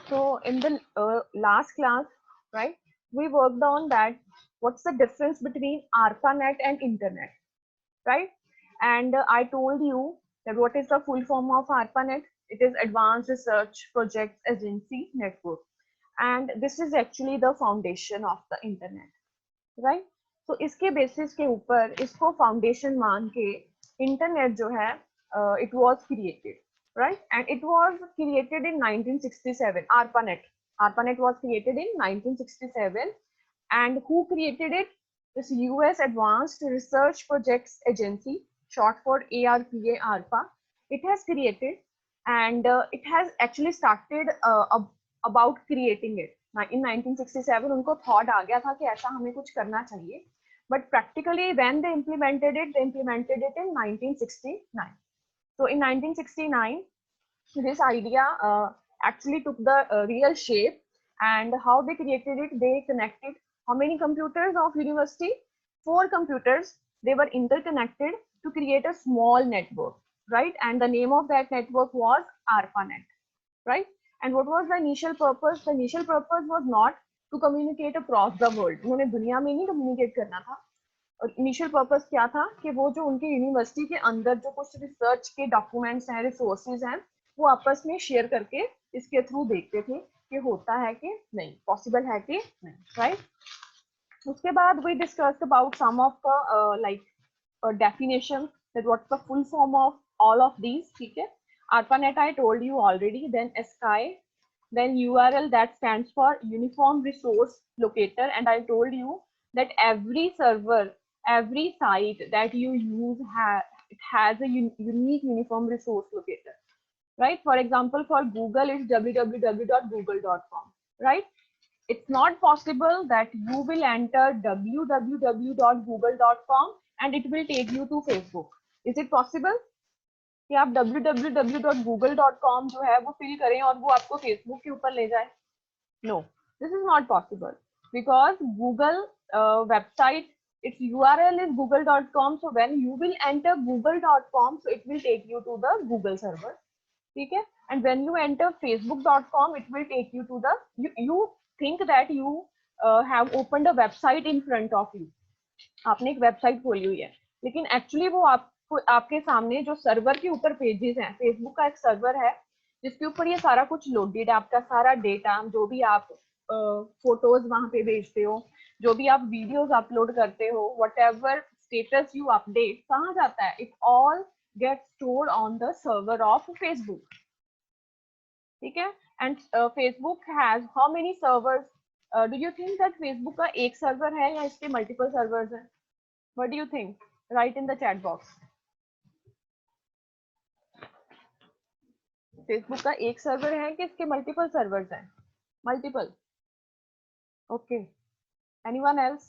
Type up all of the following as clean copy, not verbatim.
So in the last class, right, we worked on that what's the difference between ARPANET and internet, right? And I told you that what is the full form of ARPANET? It is Advanced Research Projects Agency Network, and this is actually the foundation of the internet, right? So इसके basis के ऊपर इसको foundation मान के internet जो है it was created, right? And it was created in 1967. ARPANET was created in 1967, and who created it? This US Advanced Research Projects Agency, short for ARPA, ARPA. It has created, and it has actually started about creating it. In 1967 उनको thought आ गया था कि ऐसा हमें कुछ करना चाहिए, but practically when they implemented it in 1969. So in 1969, this idea actually took the real shape. And how they created it, they connected how many computers of university? 4 computers. They were interconnected to create a small network, right? And the name of that network was ARPANET, right? And what was the initial purpose? The initial purpose was not to communicate across the world. उन्होंने दुनिया में नहीं communicate करना था. और initial purpose क्या था कि वो जो उनके यूनिवर्सिटी के अंदर जो कुछ रिसर्च के डॉक्यूमेंट्स हैं, रिसोर्सेज हैं, वो आपस में शेयर करके इसके थ्रू देखते थे कि होता है कि नहीं, पॉसिबल है कि नहीं, राइट? उसके बाद we discussed about some of like definition that what's the full form of all of these, ठीक है? ARPANET I told you already. Then ASCII, then URL that stands for Uniform Resource Locator, and I told you that every server, every site that you use it has a unique uniform resource locator, right? For example, for Google it's www.google.com, right? It's not possible that you will enter www.google.com and it will take you to Facebook. Is it possible कि आप www.google.com जो है वो fill करें और वो आपको Facebook के ऊपर ले जाए? No, this is not possible because Google website, its URL is google.com. So when you will enter google.com, so it will take you to the Google server, okay? And when you enter facebook.com, it will take you to the, you think that you have opened a website in front of you. आपने एक website खोली हुई है, लेकिन actually वो आपके सामने जो सर्वर के ऊपर पेजेस हैं, फेसबुक का एक सर्वर है जिसके ऊपर ये सारा कुछ लोडेड है, आपका सारा डेटा, जो भी आप फोटोज वहां पे भेजते हो, जो भी आप वीडियोस अपलोड करते हो, व्हाटएवर स्टेटस यू अपडेट, कहाँ जाता है? It all get stored on the server of Facebook, ठीक है? And Facebook has how many servers? Do you think that Facebook का एक सर्वर है या इसके मल्टीपल सर्वर्स हैं? What do you think? Right in the chat box. Facebook का एक सर्वर है कि इसके मल्टीपल सर्वर्स हैं? Multiple. Okay, anyone else?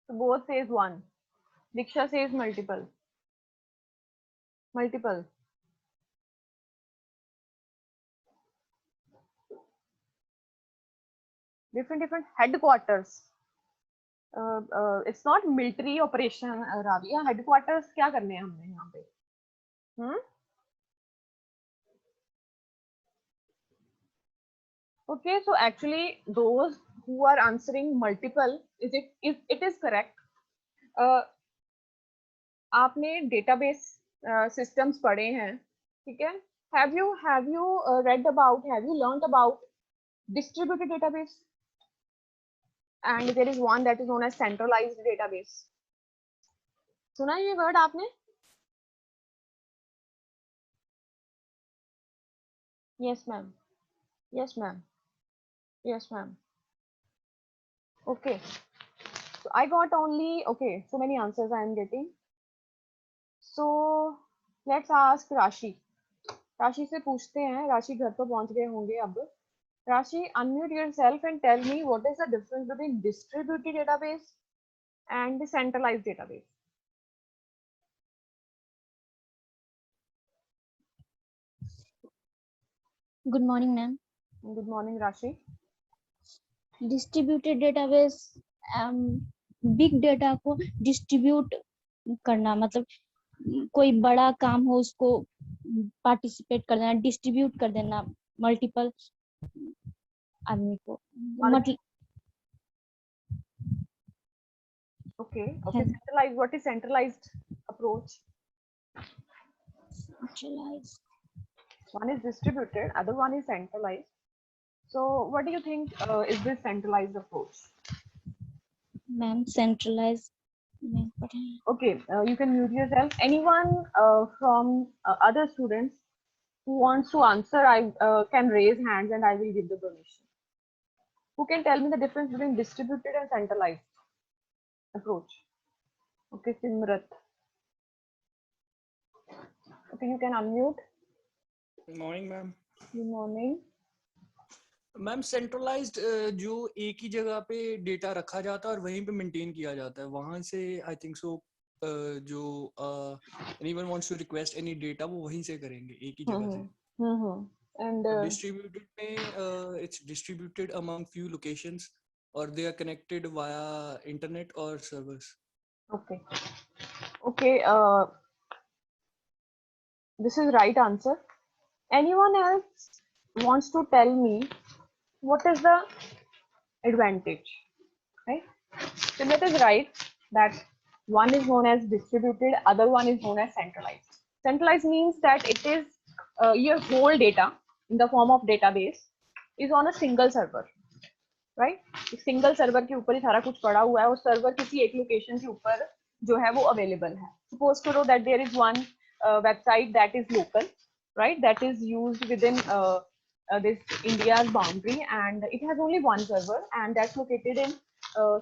So both says one. Diksha says multiple. Multiple. Different headquarters. It's not military operation, Ravia. Headquarters क्या करने हैं हमने यहाँ पे? Okay, so actually those who are answering multiple, it is correct. आपने database systems पढ़े हैं, ठीक है? Have you read about, have you learned about distributed database? And there is one that is known as centralized database. सुना ये word आपने? Yes ma'am. Yes ma'am. Yes ma'am. Okay, so I got only, okay, so many answers I am getting. So let's ask Rashi. राशि से पूछते हैं, राशि घर तो पहुंच गए होंगे अब. राशि, unmute yourself and tell me what is the difference between distributed database and the centralized database. Good morning, ma'am. Good morning, Rashi. Distributed database big data को डिस्ट्रीब्यूट करना, मतलब कोई बड़ा काम हो उसको पार्टिसिपेट कर देना, डिस्ट्रीब्यूट कर देना मल्टीपल आदमी को, मतलब Okay, okay. Centralized. What is centralized approach? One is distributed, other one is centralized. So, what do you think is this centralized approach? Ma'am centralise Okay, you can mute yourself. Anyone from other students who wants to answer, I can raise hands and I will give the permission. Who can tell me the difference between distributed and centralized approach? Okay, Simrat. Okay, you can unmute. Good morning, ma'am. Good morning. Ma'am centralised जो एक ही जगह पे data रखा जाता है और वहीं पे मेंटेन किया जाता है, वहां से आई थिंक सो जो anyone wants to request any data वो वहीं से करेंगे एक ही जगह से. And डिस्ट्रीब्यूटेड में it's distributed among few locations और they are connected via internet और servers. okay, okay. This is right answer. Anyone else wants to tell me what is the advantage? Right? So that is right that one is known as distributed, other one is known as centralized. Centralized means that it is your whole data in the form of database is on a single server, right? Single server के ऊपर ही सारा कुछ पड़ा हुआ है और server किसी एक लोकेशन के ऊपर जो है वो अवेलेबल है. Suppose करो that there is one website that is local, right? That is used within this India's boundary and it has only one server and that's located in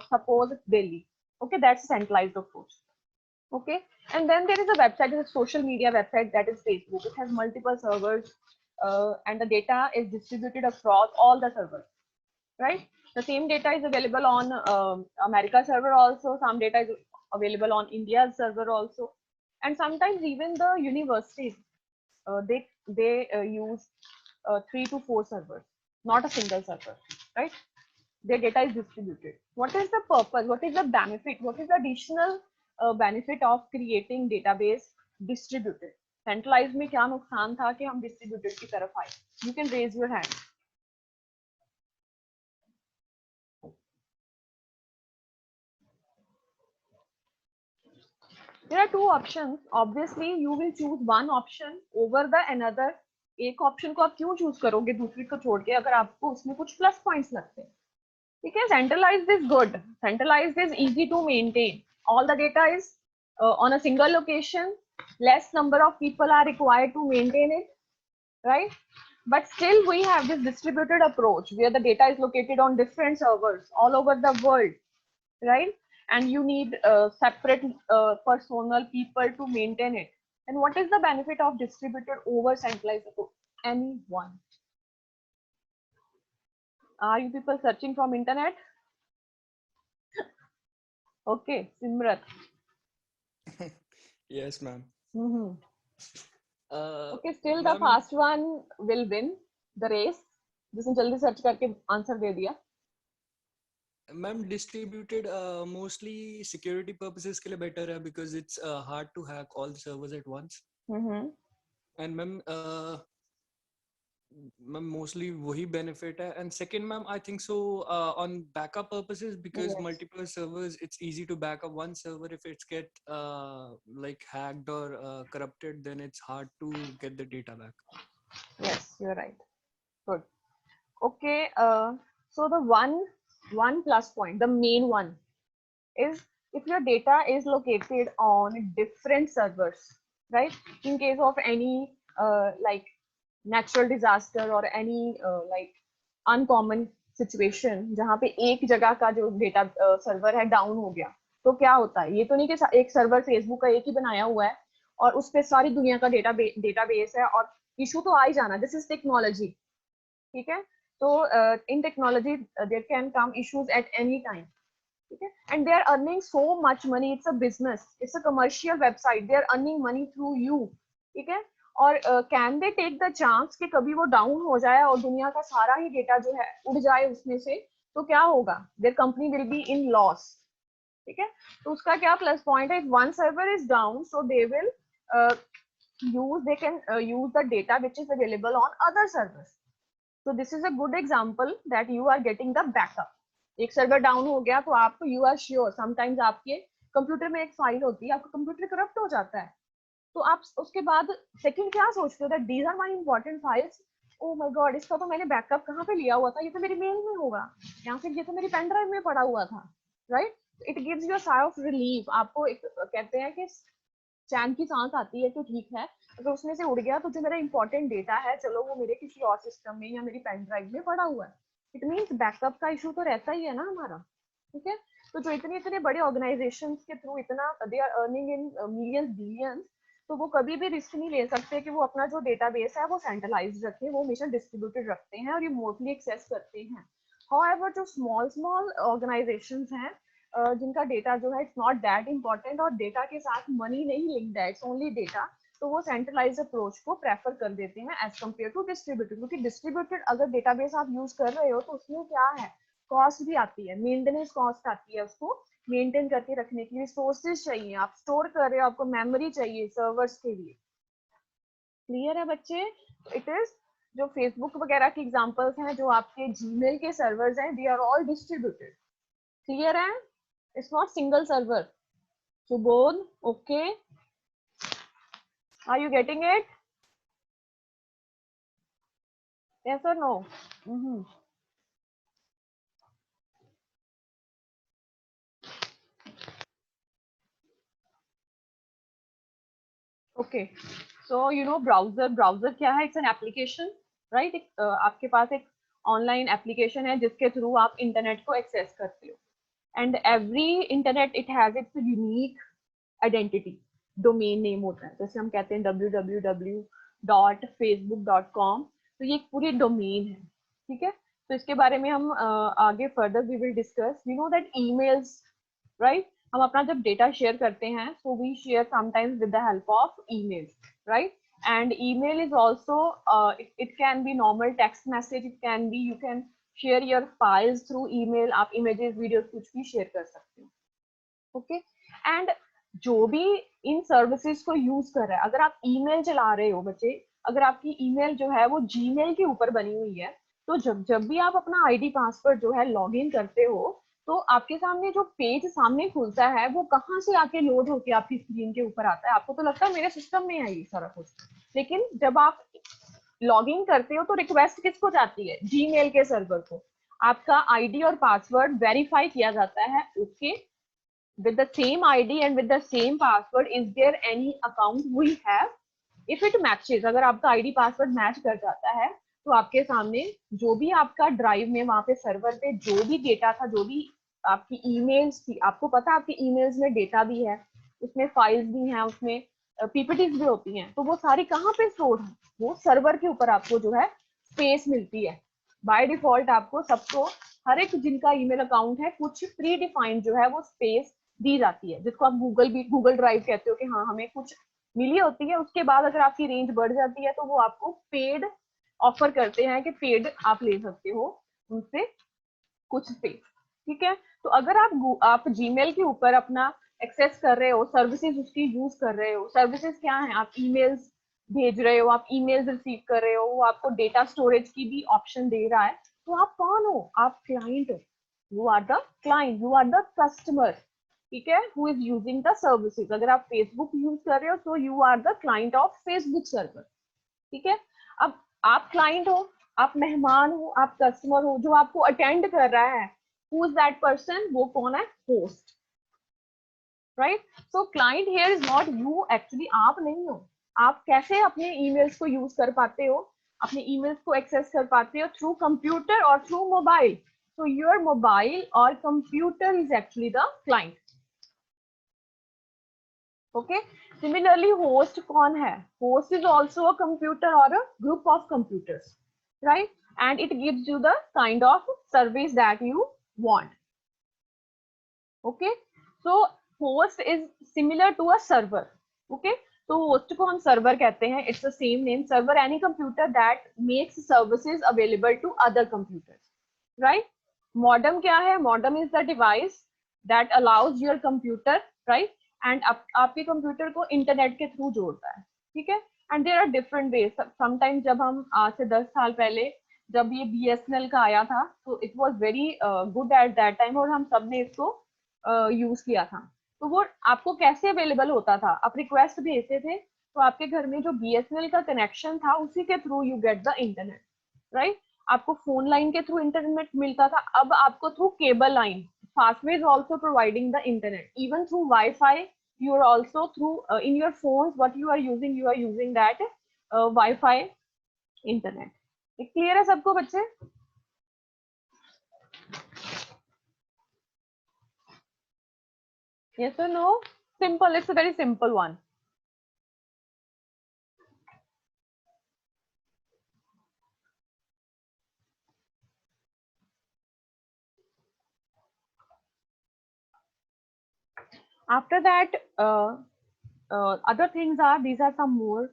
suppose Delhi. Okay, that's a centralized approach. Okay, and then there is a website, a social media website that is Facebook. It has multiple servers and the data is distributed across all the servers, right? The same data is available on America server also. Some data is available on India's server also, and sometimes even the universities they use 3 to 4 servers, not a single server, right? Their data is distributed. What is the purpose? What is the benefit? What is the additional benefit of creating database distributed? Centralized में क्या नुकसान था कि हम distributed की तरफ आए? You can raise your hand. There are two options. Obviously, you will choose one option over the another. एक ऑप्शन को आप क्यों चूज करोगे दूसरी को छोड़ के अगर आपको उसमें कुछ प्लस पॉइंट्स लगते हैं. ठीक है, centralized is good. Centralized is easy to maintain. All the data is on a single location. Less number of people are required to maintain it, right? But still we have this distributed approach where the data is located on different servers all over the world, right? And you need separate personal people to maintain it. And what is the benefit of distributed over centralized approach? Anyone? Are you people searching from internet? Okay, Simrat. Yes, ma'am. Okay, still the fast one will win the race. जिसने जल्दी search करके answer दे दिया. Ma'am distributed mostly security purposes के लिए better है because it's hard to hack all the servers at once. And ma'am mostly वही benefit है. And second ma'am I think so on backup purposes because multiple servers it's easy to backup one server. If it's get like hacked और corrupted then it's hard to get the data back. Yes, you're right. Good. Okay, so the one plus point, the main one, is if your data is located on different servers, right? In case of any like natural disaster or any like uncommon situation, जहाँ पे एक जगह का जो data server है down हो गया, तो क्या होता है? ये तो नहीं कि एक सर्वर फेसबुक का एक ही बनाया हुआ है और उस पे सारी दुनिया का डेटाबेस है और इशू तो आ ही जाना. This is technology. ठीक है, तो in technology there can come issues at any time. Okay, and they are earning so much money. It's a business, it's a commercial website. They are earning money through you. ठीक है, और can they take the chance कि कभी वो down हो जाए और दुनिया का सारा ही डेटा जो है उड़ जाए उसमें से, तो क्या होगा? Their company will be in loss. ठीक है, तो उसका क्या प्लस पॉइंट है? If one server is down, so they will they can use the data which is available on other servers. So this is a good example that you are getting the backup. एक server down हो गया तो आप you are sure sometimes आपके computer में एक file होती है, आपका कंप्यूटर करप्ट हो जाता है, तो आप उसके बाद सेकंड क्या सोचते हो, that these are my important files, oh my God इसका तो मैंने बैकअप कहाँ पे लिया हुआ था, ये तो मेरी मेल में होगा या फिर ये तो मेरी पेन ड्राइव में पड़ा हुआ था, right. It gives you a sigh of relief. आपको एक कहते हैं कि चैन की सांस आती है कि ठीक है अगर उसमें से उड़ गया तो जो मेरा इंपॉर्टेंट डेटा है चलो वो मेरे किसी और सिस्टम में या मेरी पेन ड्राइव में पड़ा हुआ है. इट मीन्स बैकअप का इशू तो रहता ही है ना हमारा, ठीक है. तो जो इतने बड़े ऑर्गेनाइजेशंस के थ्रू इतना they are earning in millions billions, तो वो कभी भी रिस्क नहीं ले सकते कि वो अपना जो डेटाबेस है वो सेंट्रलाइज्ड रखें, वो हमेशा डिस्ट्रीब्यूटेड रखते हैं और रिमोटली एक्सेस करते हैं. हाउएवर जो स्मॉल ऑर्गेनाइजेशंस हैं जिनका डेटा जो है इट्स नॉट दैट इम्पोर्टेंट और डेटा के साथ मनी नहीं लिंक्ड है, इट्स ओनली डेटा, तो वो सेंट्रलाइज्ड अप्रोच को प्रेफर कर देते हैं एज कम्पेयर टू डिस्ट्रीब्यूटेड. क्योंकि डिस्ट्रीब्यूटेड अगर डेटाबेस आप यूज कर रहे हो तो उसमें क्या है, कॉस्ट भी आती है, मेंटेनेंस कॉस्ट आती है, उसको मेंटेन करके रखने के लिए रिसोर्सेज चाहिए, आप स्टोर कर रहे हो, आपको मेमोरी चाहिए सर्वर्स के लिए. क्लियर है बच्चे? इट इज जो फेसबुक वगैरह के एग्जांपल्स हैं, जो आपके जीमेल के सर्वर्स हैं, they are all distributed. Clear है? It's not single server. Subodh, okay, are you getting it? Yes और no? Okay, so you know browser क्या है? It's an application, right. आपके पास एक ऑनलाइन एप्लीकेशन है जिसके थ्रू आप इंटरनेट को एक्सेस करते हो, and every internet it has its unique identity. Domain name होता है, जैसे हम कहते हैं www.facebook.com, तो ये एक पूरी डोमेन है, ठीक है. तो इसके बारे में हम आगे further we will discuss. You know that emails, right, हम अपना जब डेटा शेयर करते हैं so we share sometimes with the help of email, right. And email is also it can be normal text message, it can be you can share your files through email. आप images videos कुछ भी share कर सकते हो, okay. And जो भी इन services को use कर रहा है, अगर आप ईमेल चला रहे हो बच्चे, अगर आपकी ईमेल जो है वो जीमेल के ऊपर बनी हुई है, तो जब भी आप अपना आईडी पासवर्ड जो है लॉग इन करते हो, तो आपके सामने जो पेज सामने खुलता है वो कहाँ से आके लोड होके आपकी स्क्रीन के ऊपर आता है. आपको तो लगता है मेरे सिस्टम में है ये सारा कुछ, लेकिन जब आप लॉग इन करते हो तो रिक्वेस्ट किसको जाती है? जीमेल के सर्वर को. आपका आईडी और पासवर्ड वेरीफाई किया जाता है, okay. With the same ID and with the same password, is there any account we have? If it matches, अगर आपका ID पासवर्ड मैच कर जाता है तो आपके सामने जो भी आपका ड्राइव में वहां पे सर्वर पे जो भी डेटा था, जो भी आपकी ईमेल्स थी, आपको पता है आपकी ईमेल्स में डेटा भी है, उसमें फाइल्स भी हैं, उसमें पीपीटीज भी होती हैं, तो वो सारी कहाँ पे स्टोर है? वो सर्वर के ऊपर आपको जो है स्पेस मिलती है. बाय डिफॉल्ट आपको सबको, हर एक जिनका ईमेल अकाउंट है, कुछ प्री डिफाइंड जो है वो स्पेस दी जाती है, जिसको आप गूगल ड्राइव कहते हो कि हाँ हमें कुछ मिली होती है. उसके बाद अगर आपकी रेंज बढ़ जाती है तो वो आपको पेड ऑफर करते हैं कि पेड आप ले सकते हो उनसे कुछ स्पेस, ठीक है. तो अगर आप जीमेल के ऊपर अपना एक्सेस कर रहे हो, सर्विसेज उसकी यूज कर रहे हो, सर्विसेज क्या है? आप ईमेल्स भेज रहे हो, आप ईमेल्स रिसीव कर रहे हो, वो आपको डेटा स्टोरेज की भी ऑप्शन दे रहा है, तो आप कौन हो? आप क्लाइंट हो. You are the client, you are the customer, ठीक है, who is using the services. अगर आप फेसबुक यूज कर रहे हो तो you are the client of Facebook server, ठीक है. अब आप क्लाइंट हो, आप मेहमान हो, आप कस्टमर हो, जो आपको अटेंड कर रहा है, हु इज दैट पर्सन? वो कौन है? Host, right. So client here is not you, actually आप नहीं हो. आप कैसे अपने ईमेल्स को यूज कर पाते हो, अपने ईमेल्स को एक्सेस कर पाते हो? थ्रू कंप्यूटर और through mobile. So your mobile or computer is actually the client. Okay. Similarly, host कौन है? Host is also a computer or a group of computers, right? And it gives you the kind of service that you want. Okay. So host is similar to a server. Okay. तो host को हम server कहते हैं. It's the same name. Server any computer that makes services available to other computers, right? Modem क्या है? Modem is the device that allows your computer, right, and आपके computer को internet के थ्रू जोड़ता है, ठीक है। And there are different ways. Sometimes जब हम आज से 10 साल पहले जब ये BSNL का आया था तो it was very good at that time, और हम सब ने इसको यूज किया था। तो वो आपको कैसे अवेलेबल होता था, आप रिक्वेस्ट भेजते थे तो आपके घर में जो BSNL का कनेक्शन था उसी के through you get the internet, right. आपको फोन लाइन के थ्रू इंटरनेट मिलता था, अब आपको through cable line Fastway is also providing the internet, even through Wi-Fi. You are also through in your phones what you are using that Wi-Fi internet. ये clear है सबको बच्चे? Yes or no? Simple. It's a very simple one. After that, other things are, these are some more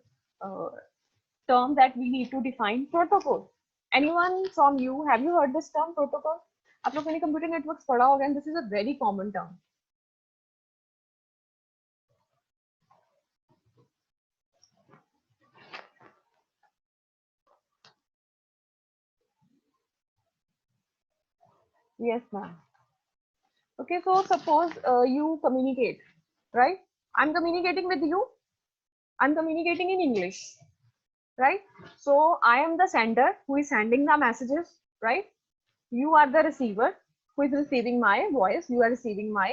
terms that we need to define. Protocol. Anyone from you, have you heard this term protocol? आप लोगों ने computer networks पढ़ा होगा, and this is a very common term. Yes, ma'am. Okay, so suppose you communicate, right? I'm communicating with you. I'm communicating in English, right? So I am the sender who is sending the messages, right? You are the receiver who is receiving my voice. You are receiving my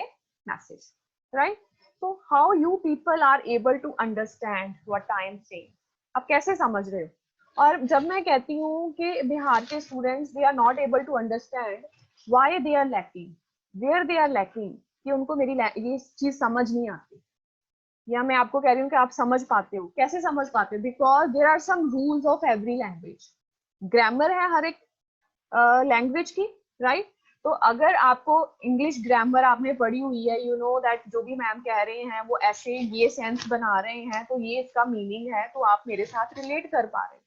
message, right? So how you people are able to understand what I am saying? आप कैसे समझ रहे हो? और जब मैं कहती हूँ कि बिहार के students they are not able to understand why they are lacking, where they are lacking, कि उनको मेरी ये चीज समझ नहीं आती, या मैं आपको कह रही हूँ कि आप समझ पाते हो, कैसे समझ पाते हो? Because there are some rules of every language. Grammar है हर एक लैंग्वेज की, राइट? तो अगर आपको इंग्लिश ग्रामर आपने पढ़ी हुई है, यू नो दैट जो भी मैम कह रहे हैं वो ऐसे ये सेंस बना रहे हैं तो ये इसका मीनिंग है, तो आप मेरे साथ रिलेट कर पा रहे हैं,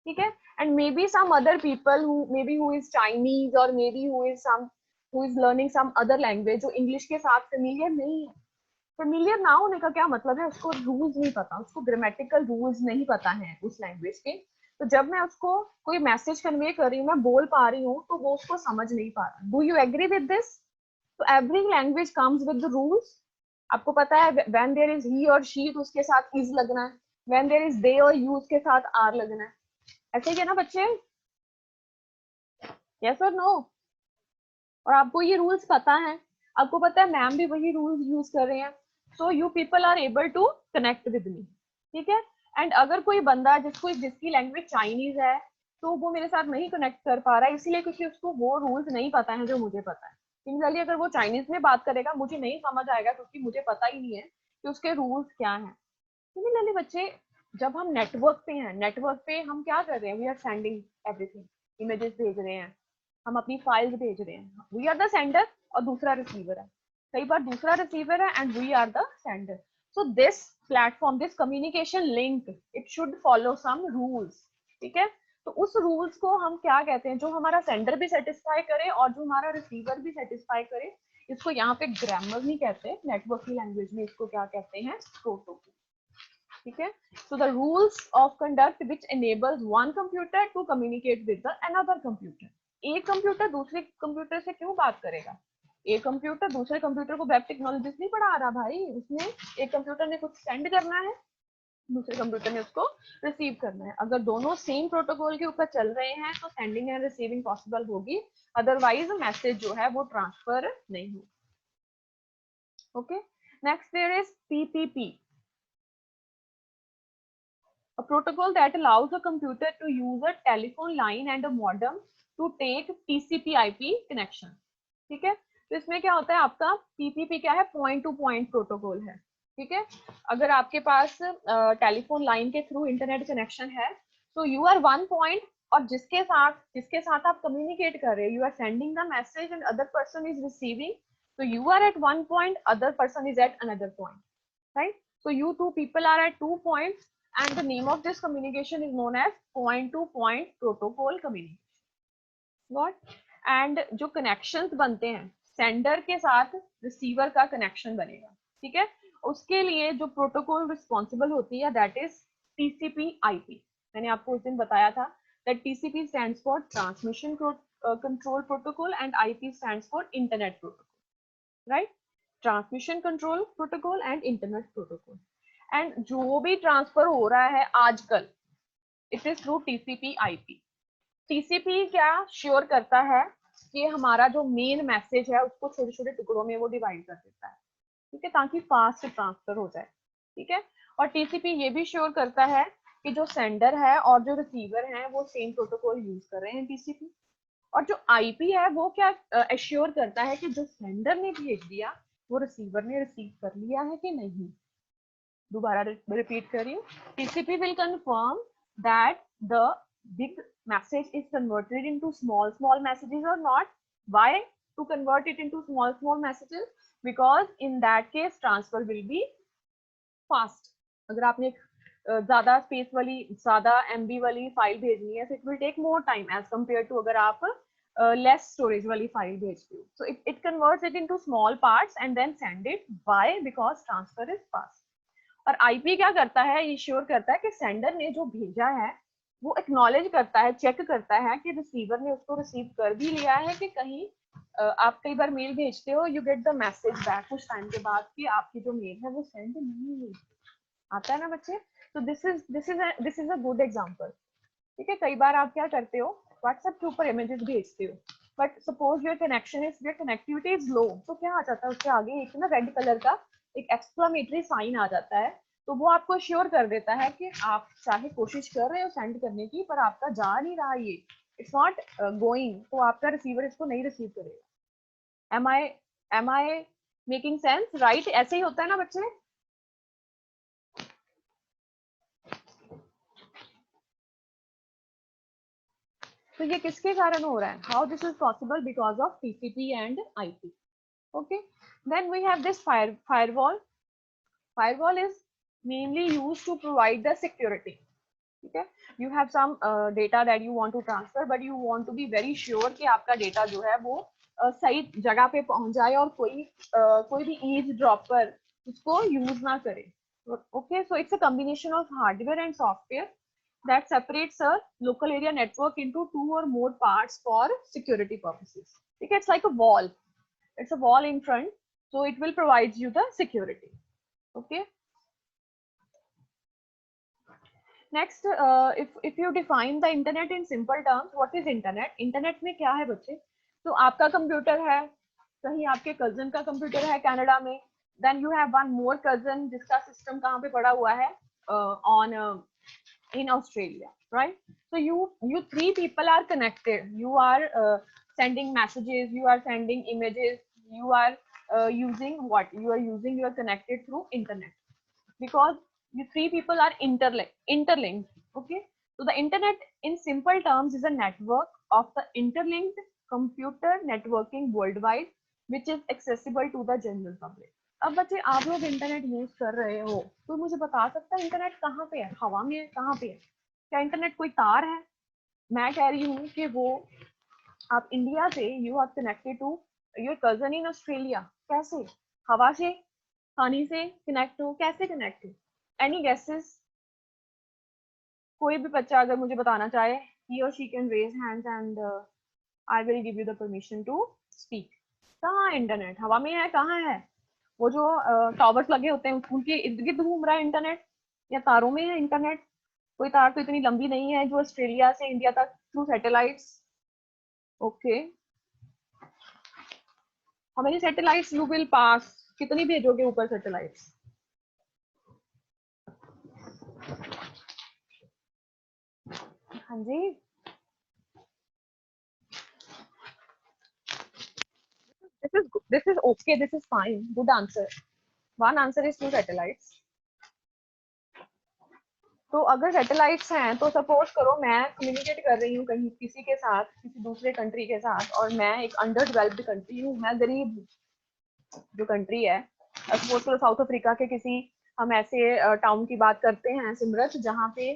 ठीक है। And maybe some other people maybe who is Chinese, और maybe who is learning some other language जो इंग्लिश के साथ फेमिलियर नहीं है। फेमिलियर ना होने का क्या मतलब है? उसको रूल्स नहीं पता, उसको ग्रामेटिकल रूल्स नहीं पता है उस लैंग्वेज के। तो जब मैं उसको कोई मैसेज कन्वे कर रही हूँ, मैं बोल पा रही हूँ, तो वो उसको समझ नहीं पा रहा। Do you agree with this? तो every language comes with the rules. आपको पता है व्हेन देयर इज ही और शी तो उसके साथ इज लगना है, व्हेन देयर इज दे और यू उसके साथ आर लगना है। ऐसे ही है ना बच्चे? यस और नो? और आपको ये रूल्स पता है, आपको पता है मैम भी वही रूल्स यूज कर रहे हैं। So you people are able to connect with me, ठीक है। एंड अगर कोई बंदा जिसकी लैंग्वेज चाइनीज है तो वो मेरे साथ नहीं कनेक्ट कर पा रहा है, इसीलिए क्योंकि उसको वो रूल्स नहीं पता है जो मुझे पता है। सिमिलरली अगर वो चाइनीज में बात करेगा मुझे नहीं समझ आएगा, क्योंकि मुझे पता ही नहीं है कि उसके रूल्स क्या हैं। सिमिलरली बच्चे, जब हम नेटवर्क पे हैं, नेटवर्क पे हम क्या कर रहे हैं? We are sending everything, images भेज रहे हैं, हम अपनी फाइल्स भेज रहे हैं। वी आर द सेंडर और दूसरा रिसीवर है, कई बार दूसरा रिसीवर है and we are the sender. So this platform, this communication link, it should follow some rules, ठीक है। तो उस रूल्स को हम क्या कहते हैं? जो हमारा सेंडर भी सेटिस्फाई करे और जो हमारा रिसीवर भी सेटिस्फाई करे। इसको यहाँ पे ग्रामर नहीं कहते, नेटवर्क की लैंग्वेज में इसको क्या कहते हैं? प्रोटोकॉल, ठीक है। So the rules of conduct which enables one computer to communicate with the another computer. एक कंप्यूटर दूसरे कंप्यूटर से क्यों बात करेगा? एक कंप्यूटर दूसरे कंप्यूटर को वेब टेक्नोलॉजीज नहीं पढ़ा रहा भाई, उसने एक कंप्यूटर ने कुछ सेंड करना है, दूसरे कंप्यूटर ने उसको रिसीव करना है। अगर दोनों सेम प्रोटोकॉल के ऊपर चल रहे हैं तो सेंडिंग एंड रिसीविंग पॉसिबल होगी, अदरवाइज मैसेज जो है वो ट्रांसफर नहीं होगा। Okay, next there is PPP, a protocol that allows a computer to use a telephone line and a modem to take TCP/IP connection, ठीक है। तो इसमें क्या होता है? आपका PPP क्या है? पॉइंट टू पॉइंट प्रोटोकॉल है, ठीक है। अगर आपके पास टेलीफोन लाइन के थ्रू इंटरनेट कनेक्शन है तो यू आर वन पॉइंट, और जिसके साथ आप कम्युनिकेट कर रहे हो, you are sending the message and other person is receiving, so you are at one point, other person is at another point, right? So you two people are at 2 points and the name of this communication is known as point to point protocol communication. Got? And जो connections बनते हैं, sender के साथ receiver का connection बनेगा, ठीक है। उसके लिए जो प्रोटोकॉल रिस्पॉन्सिबल होती है दैट इज TCP/IP। मैंने आपको उस दिन बताया था that TCP stands for Transmission Control Protocol and IP stands for Internet Protocol, right? Transmission Control Protocol and Internet Protocol. And जो भी ट्रांसफर हो रहा है आजकल it is through TCP/IP. TCP क्या श्योर करता है कि हमारा जो मेन मैसेज है उसको छोटे छोटे टुकड़ों में वो डिवाइड कर देता है, ठीक है, ताकि फास्ट ट्रांसफर हो जाए, ठीक है। और TCP ये भी श्योर करता है कि जो सेंडर है और जो रिसीवर है वो सेम प्रोटोकॉल यूज कर रहे हैं TCP। और जो IP है वो क्या एश्योर करता है कि जो सेंडर ने भेज दिया वो रिसीवर ने रिसीव कर लिया है कि नहीं। दोबारा रिपीट कर रही हूँ, TCP will confirm that the big message is converted into small messages or not. Why to convert it into small messages? Because in that case transfer will be fast. अगर आपने ज्यादा स्पेस वाली ज्यादा MB वाली file भेजनी है so it will take more time as compared to अगर आप less storage वाली फाइल भेजते हो। So it converts it into small parts and then send it. Why? Because transfer is fast. और IP क्या करता है, ये श्योर करता है कि सेंडर ने जो भेजा है वो एक्नॉलेज करता है, चेक करता है कि रिसीवर ने उसको रिसीव कर भी लिया है कि कहीं आप कई बार मेल भेजते हो, you get the message back कुछ टाइम के बाद कि आपकी जो मेल है वो सेंड नहीं हुई, आता है ना बच्चे। तो this is a good example, ठीक है। कई बार आप क्या करते हो, व्हाट्सएप के ऊपर इमेजेस भेजते हो but suppose your connectivity is low, तो क्या आ जाता है उसके आगे एक ना रेड कलर का एक एक्सक्लेमेटरी साइन आ जाता है, तो वो आपको श्योर कर देता है कि आप चाहे कोशिश कर रहे हो सेंड करने की पर आपका जा नहीं रहा, ये इट्स नॉट गोइंग, तो आपका रिसीवर इसको नहीं रिसीव करेगा। Am I making sense, right? ऐसे ही होता है ना बच्चे। तो ये किसके कारण हो रहा है? How this is possible? Because of TCP and IP. Okay, then we have this firewall. Firewall is mainly used to provide the security. Okay, you have some data that you want to transfer but you want to be very sure कि आपका data जो है वो सही जगह पे पहुंच जाए और कोई भी eavesdropper उसको use ना करे। Okay, so it's a combination of hardware and software that separates a local area network into two or more parts for security purposes. Okay, it's like a wall. It's a wall in front, so it will provide you the security. Okay. Next, if you define the internet in simple terms, what is internet? Internet में क्या है बच्चे? तो आपका computer है, कहीं आपके cousin का कंप्यूटर है कनाडा में, then you have one more cousin जिसका सिस्टम कहाँ पे पड़ा हुआ है in Australia, right? So you three people are connected. You are sending messages, you are sending images, you are using what? You are connected through internet because you three people are interlinked. Okay, so the internet in simple terms is a network of the interlinked computer networking worldwide which is accessible to the general public. अब बच्चे आप लोग internet use कर रहे हो तो मुझे बता सकता है इंटरनेट कहाँ पे है? हवा में है? कहाँ पे है? क्या इंटरनेट कोई तार है? मैं कह रही हूँ कि वो आप इंडिया से you are connected to your cousin in Australia. कैसे? हवा से, पानी से कनेक्ट हो? कैसे कनेक्ट हो? Any guesses? कोई भी बच्चा अगर मुझे बताना चाहे, he or she can raise hands and I will give you the permission to speak. कहाँ है इंटरनेट? हवा में है? कहाँ है? वो जो टावर्स लगे होते हैं उनके इर्द गिर्द घूम रहा है इंटरनेट या तारों में है इंटरनेट? कोई तार तो इतनी लंबी नहीं है जो ऑस्ट्रेलिया से इंडिया तक through satellites. Okay, how many satellites you will pass? कितनी भेजोगे ऊपर सैटेलाइट्स? हाँ जी, this is okay, this is fine, good answer. One answer is two satellites. तो अगर सैटेलाइट्स हैं तो सपोज करो मैं कम्युनिकेट कर रही हूँ कहीं किसी के साथ, किसी दूसरे कंट्री के साथ, और मैं एक अंडर डेवलप्ड कंट्री हूँ, मैं गरीब जो कंट्री है, सपोज करो साउथ अफ्रीका के किसी हम ऐसे टाउन की बात करते हैं सिमरत, जहाँ पे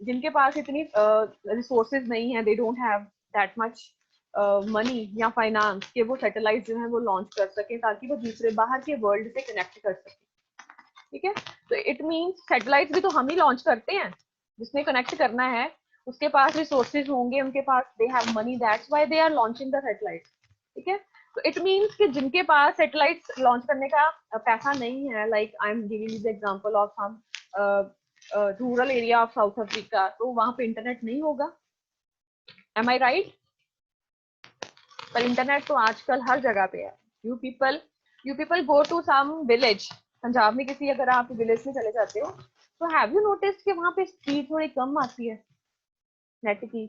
जिनके पास इतनी रिसोर्सेज नहीं है, they don't have that much money या फाइनेंस कि वो सैटेलाइट जो है वो लॉन्च कर सके ताकि वो दूसरे बाहर के वर्ल्ड से कनेक्ट कर सके। ठीक है, तो इट मीन्स सैटेलाइट्स भी तो हम ही लॉन्च करते हैं, जिसने कनेक्ट करना है उसके पास रिसोर्सेज होंगे, उनके पास they have money, that's why they are launching the satellite. ठीक है, तो इट मीन्स कि जिनके पास सैटेलाइट्स लॉन्च करने का पैसा नहीं है, like I am giving you the example of some rural area of South Africa, तो वहां पे इंटरनेट नहीं होगा। Am I right? पर इंटरनेट तो आजकल हर जगह पे है। You people go to some village, Punjab में किसी अगर आप विलेज में चले जाते हो तो हैव यू नोटिस कि वहां पे स्पीड थोड़ी कम आती है नेट की?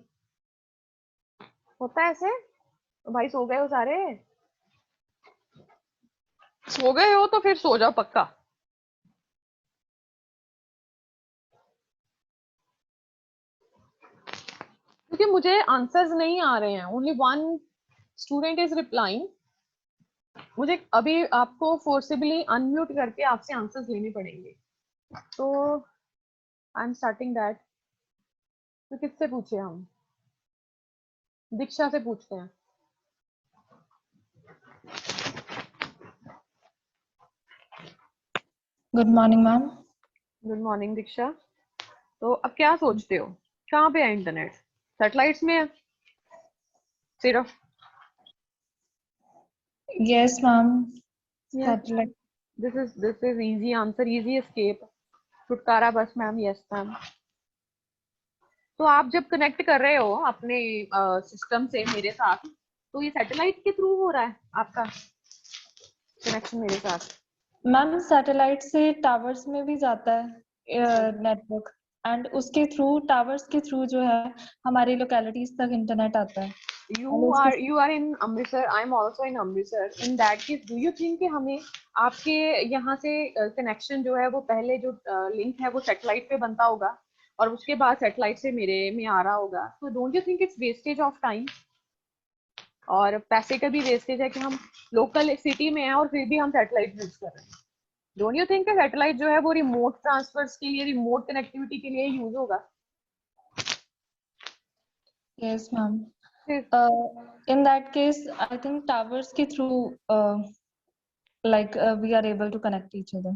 होता है ऐसे? तो भाई सो गए हो सारे? सो गए हो तो फिर सो जाओ पक्का। क्योंकि मुझे आंसर्स नहीं आ रहे हैं, only one student is replying. मुझे अभी आपको फोर्सिबली अनम्यूट करके आपसे आंसर्स लेने पड़ेंगे, तो आई एम स्टार्टिंग दैट। तो किससे पूछे हम? दीक्षा से पूछते हैं। Good morning ma'am. Good morning Diksha. तो अब क्या सोचते हो, कहाँ पे है इंटरनेट? सैटेलाइट्स में है सिर्फ? Yes ma'am. Yes, satellite. This is easy answer, easy escape, छुटकारा बस मैम। Yes ma'am. तो आप जब कनेक्ट कर रहे हो अपने सिस्टम से मेरे साथ, तो ये सैटेलाइट के थ्रू हो रहा है आपका कनेक्शन मेरे साथ? मैम सैटेलाइट से टावर्स में भी जाता है नेटवर्क, एंड उसके थ्रू टावर्स के थ्रू जो है हमारी लोकेलिटीज तक इंटरनेट आता है। You are in Amritsar, I am also in Amritsar. In that case, do you think कि हमें आपके यहाँ से कनेक्शन जो है वो पहले जो लिंक है वो सैटेलाइट पे बनता होगा और उसके बाद सैटेलाइट से मेरे में आ रहा होगा? तो don't you think it's wastage of time और पैसे का भी वेस्टेज है कि हम लोकल सिटी में हैं और फिर भी हम सैटेलाइट यूज कर रहे हैं? डोंट यू थिंक सैटेलाइट जो है वो रिमोट ट्रांसफर्स के लिए, रिमोट कनेक्टिविटी के लिए यूज होगा? Yes ma'am. फिर in that case I think towers के through like we are able to connect each other.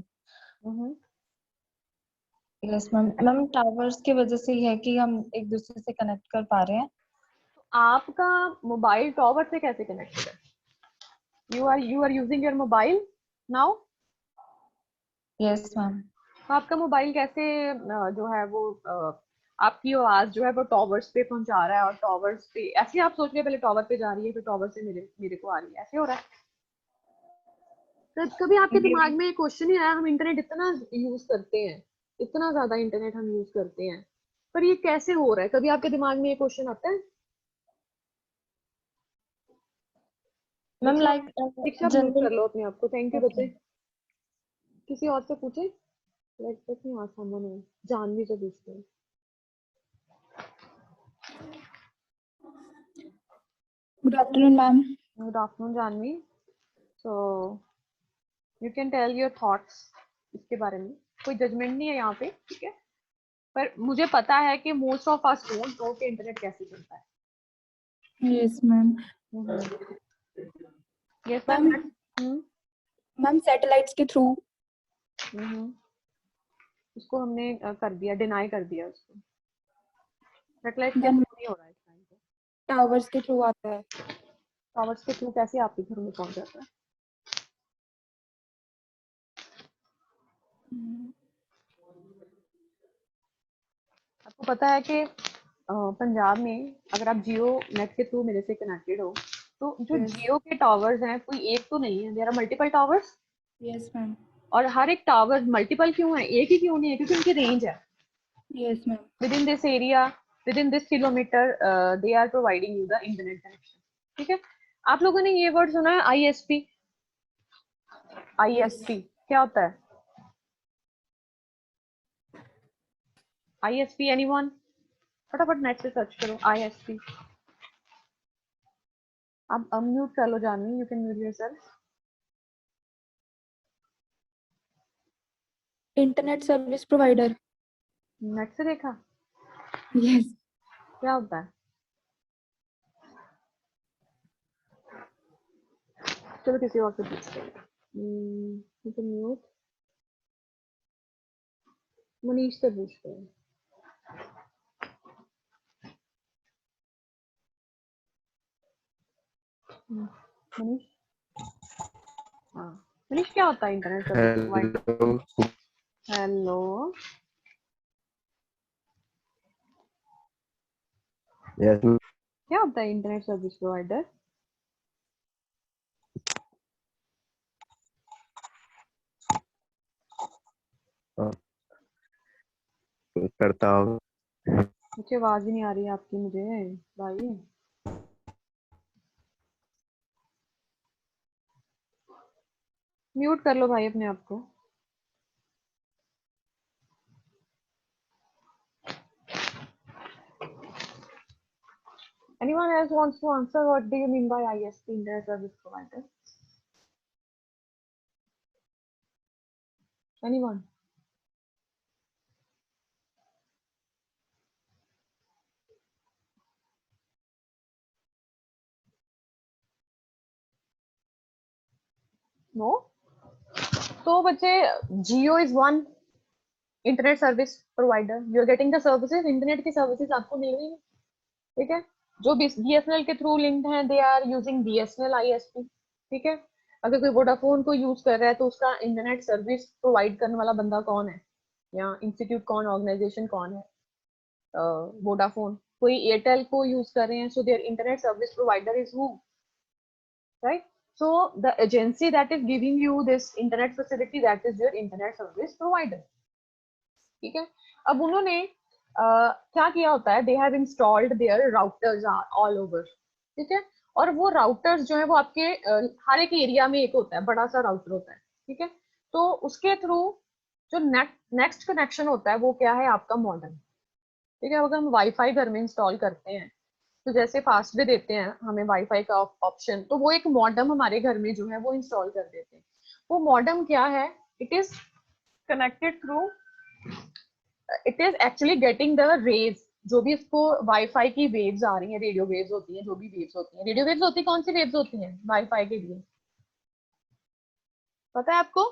Yes ma'am. Ma'am towers की वजह से ही है कि हम एक दूसरे से कनेक्ट कर पा रहे हैं। आपका मोबाइल टॉवर से कैसे कनेक्टेड है? you are using your mobile now? Yes ma'am. आपका मोबाइल कैसे जो है वो आपकी आवाज जो है वो टॉवर्स पे पहुंचा रहा है, और टॉवर्स पे ऐसे आप सोच रहे पहले टॉवर पे जा रही है फिर टॉवर से मेरे को आ रही है, ऐसे हो रहा है? तो कभी आपके दिमाग में क्वेश्चन ही आया, हम इंटरनेट इतना यूज करते हैं, इतना ज्यादा इंटरनेट हम यूज करते हैं, पर ये कैसे हो रहा है? कभी आपके दिमाग में ये क्वेश्चन आता है? मैम दीक्षा, लाइक दीक्षा म्यूट कर जनरल। लो अपने आप को। थैंक यू बच्चे। किसी और से पूछे? Let's me ask someone else. Janvi से पूछते हैं। Good afternoon ma'am. Good afternoon Janvi. So you can tell your thoughts इसके बारे में, कोई जजमेंट नहीं है यहाँ पे, ठीक है? पर मुझे पता है कि most of us don't know कि इंटरनेट कैसे चलता है। Yes ma'am. Yes ma'am ma'am. Ma'am satellites के थ्रू उसको हमने कर दिया, डिनाई कर दिया उसको। सैटेलाइट के देन थ्रू नहीं हो रहा है इस टाइम पे। टावर्स के थ्रू आता है। टावर्स के थ्रू कैसे आपके घर में पहुंच जाता है? आपको पता है कि पंजाब में अगर आप जियो नेट के थ्रू मेरे से कनेक्टेड हो, तो जो जियो के टावर्स हैं कोई एक तो नहीं है, there are multiple towers. Yes ma'am. और हर एक टावर मल्टीपल क्यों है, एक ही क्यों नहीं है? क्योंकि उनकी रेंज है। Yes ma'am. within this area, within this kilometer, they are providing you the internet connection। ठीक है? आप लोगों ने ये वर्ड सुना है ISP? ISP क्या होता है? ISP anyone? फटाफट नेट से सर्च करो ISP। आप अनम्यूट कर लो Jahnavi, you can mute yourself. Internet service provider. Net से देखा? यस। क्या होता है? चलो किसी और से पूछते हैं। You can mute. मनीष से पूछते हैं। मनीष, हाँ मनीष, क्या होता है internet service provider? Hello. Hello, yes क्या होता है इंटरनेट सर्विस प्रोवाइडर? करता हूँ। मुझे आवाज ही नहीं आ रही है आपकी मुझे भाई। म्यूट कर लो भाई अपने आप को। Anyone else wants to answer what do you mean by ISP, Internet Service Provider? Anyone? No? So बच्चे, Jio is one internet service provider. You are getting the services, internet की services आपको मिल रही है, ठीक है? जो BSNL के through linked हैं, they are using BSNL ISP, ठीक है? अगर कोई वोडाफोन को यूज कर रहा है तो उसका इंटरनेट सर्विस प्रोवाइड करने वाला बंदा कौन है, या इंस्टीट्यूट कौन, ऑर्गेनाइजेशन कौन है? वोडाफोन। कोई एयरटेल को यूज कर रहे हैं, so there internet service provider is who, right? So the agency that is giving you this internet facility, that is your internet service provider, ठीक है? अब उन्होंने क्या किया होता है, they have installed their routers all over, ठीक है? और वो राउटर्स जो है वो आपके हर एक एरिया में एक होता है, बड़ा सा राउटर होता है, ठीक है? तो उसके थ्रू जो नेक्स्ट कनेक्शन होता है वो क्या है, आपका मॉडेम, ठीक है? अगर हम वाईफाई घर में इंस्टॉल करते हैं तो जैसे फास्ट वे देते हैं हमें वाईफाई का ऑप्शन, तो वो एक मॉडेम हमारे घर में जो है वो इंस्टॉल कर देते हैं। वो मॉडेम क्या है, it is connected through, it is actually getting the rays, जो भी इसको वाईफाई की वेव्स आ रही हैं, रेडियो वेव्स होती हैं, जो भी वेव्स होती हैं, रेडियो वेव्स होती है, कौन सी वेव्स होती हैं वाईफाई के लिए, पता है आपको?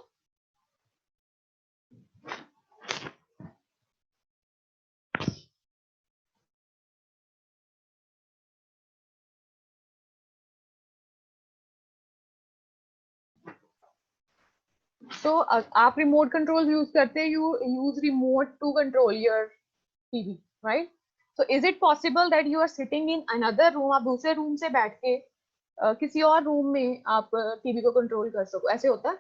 तो आप रिमोट कंट्रोल यूज करते हैं, you use remote to control your TV, right? So is it possible that you are sitting in another room, आप दूसरे रूम से बैठ के किसी और रूम में आप टीवी को कंट्रोल कर सको, ऐसे होता है?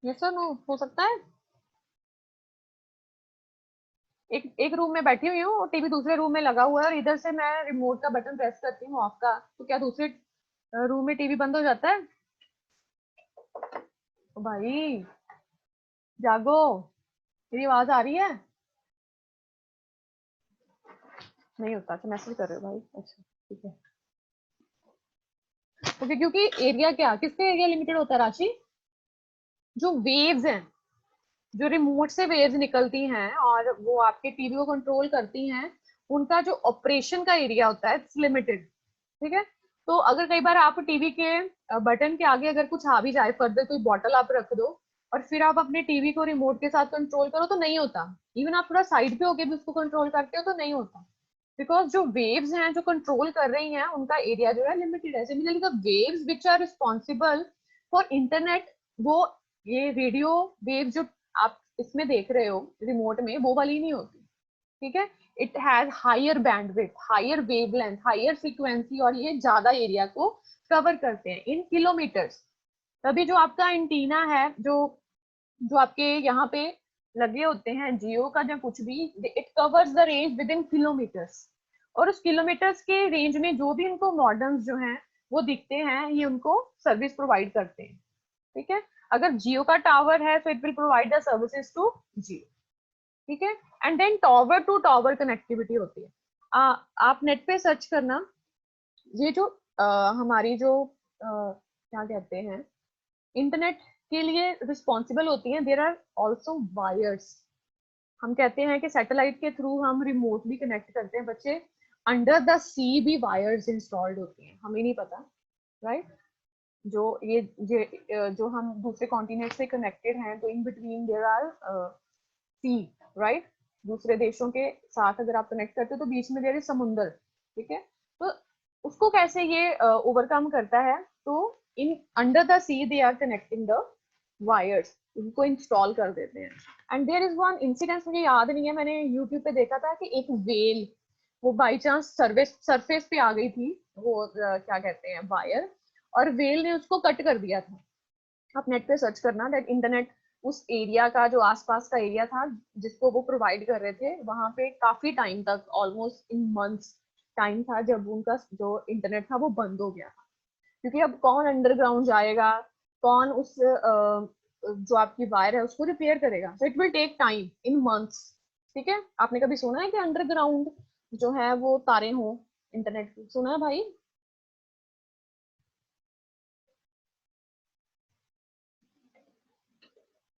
यस और नो, हो सकता है? एक रूम में बैठी हुई हूँ, टीवी दूसरे रूम में लगा हुआ है, और इधर से मैं रिमोट का बटन प्रेस करती हूँ ऑफ का, तो क्या दूसरे रूम में टीवी बंद हो जाता है? ओ भाई जागो, मेरी आवाज आ रही है? नहीं होता? अच्छा मैसेज कर रहे हो भाई, अच्छा ठीक है। ओके, क्योंकि एरिया क्या, किसका एरिया लिमिटेड होता है राशि? जो वेव्स हैं, जो रिमोट से वेव्स निकलती हैं और वो आपके टीवी को कंट्रोल करती हैं, उनका जो ऑपरेशन का एरिया होता है इट्स लिमिटेड, ठीक है? तो अगर कई बार आप टीवी के बटन के आगे अगर कुछ आ भी जाए, फर्दर कोई बॉटल आप रख दो और फिर आप अपने टीवी को रिमोट के साथ कंट्रोल करो तो नहीं होता। इवन आप थोड़ा साइड पे होके भी उसको कंट्रोल करते हो तो नहीं होता, बिकॉज जो वेव्स हैं जो कंट्रोल कर रही हैं उनका एरिया जो है लिमिटेड है। Similarly the waves which are responsible for internet, वो ये रेडियो वेव जो आप इसमें देख रहे हो रिमोट में, वो वाली नहीं होती, ठीक है? It has higher bandwidth, higher wavelength, higher frequency, और ये ज्यादा एरिया को कवर करते हैं इन किलोमीटर्स। तभी जो आपका एंटीना है, जो जो आपके यहाँ पे लगे होते हैं जियो का, जो कुछ भी, it covers the range with in kilometres, और उस किलोमीटर्स के रेंज में जो भी उनको मॉडेम्स जो हैं वो दिखते हैं, ये उनको सर्विस प्रोवाइड करते हैं, ठीक है? अगर जियो का टावर है तो it will provide the services to Jio, ठीक है? And then tower to tower connectivity होती है। आप नेट पे सर्च करना, ये जो हमारी जो क्या कहते हैं इंटरनेट के लिए रिस्पॉन्सिबल होती हैं, देयर आर ऑल्सो वायर्स। हम कहते हैं कि सैटेलाइट के थ्रू हम रिमोटली कनेक्ट करते हैं बच्चे, अंडर द सी भी वायर्स इंस्टॉल्ड होती हैं, हमें नहीं पता, राइट? जो हम दूसरे कॉन्टिनेंट से कनेक्टेड हैं, तो in between there are sea, right. दूसरे देशों के साथ अगर आप कनेक्ट करते हो तो बीच में देयर इज समुंदर, ठीक है। तो उसको कैसे ये ओवरकम करता है, तो in under the sea they are connecting the wires, उनको इंस्टॉल कर देते हैं। And there is one incidence, मुझे याद नहीं है, मैंने यूट्यूब पे देखा था कि एक वेल वो बाई चांस सरफेस पे आ गई थी, वो क्या कहते हैं वायर, और वेल ने उसको कट कर दिया था। आप नेट पे सर्च करना दैट इंटरनेट उस एरिया का, जो आसपास का एरिया था जिसको वो प्रोवाइड कर रहे थे, वहां पे काफी टाइम तक, ऑलमोस्ट इन मंथ्स टाइम था जब उनका जो इंटरनेट था वो बंद हो गया था। क्योंकि अब कौन अंडरग्राउंड जाएगा, कौन उस जो आपकी वायर है उसको रिपेयर करेगा, so it will take time in months, ठीक है। आपने कभी सुना है कि अंडरग्राउंड जो है वो तारे हो इंटरनेट की, सुना है भाई?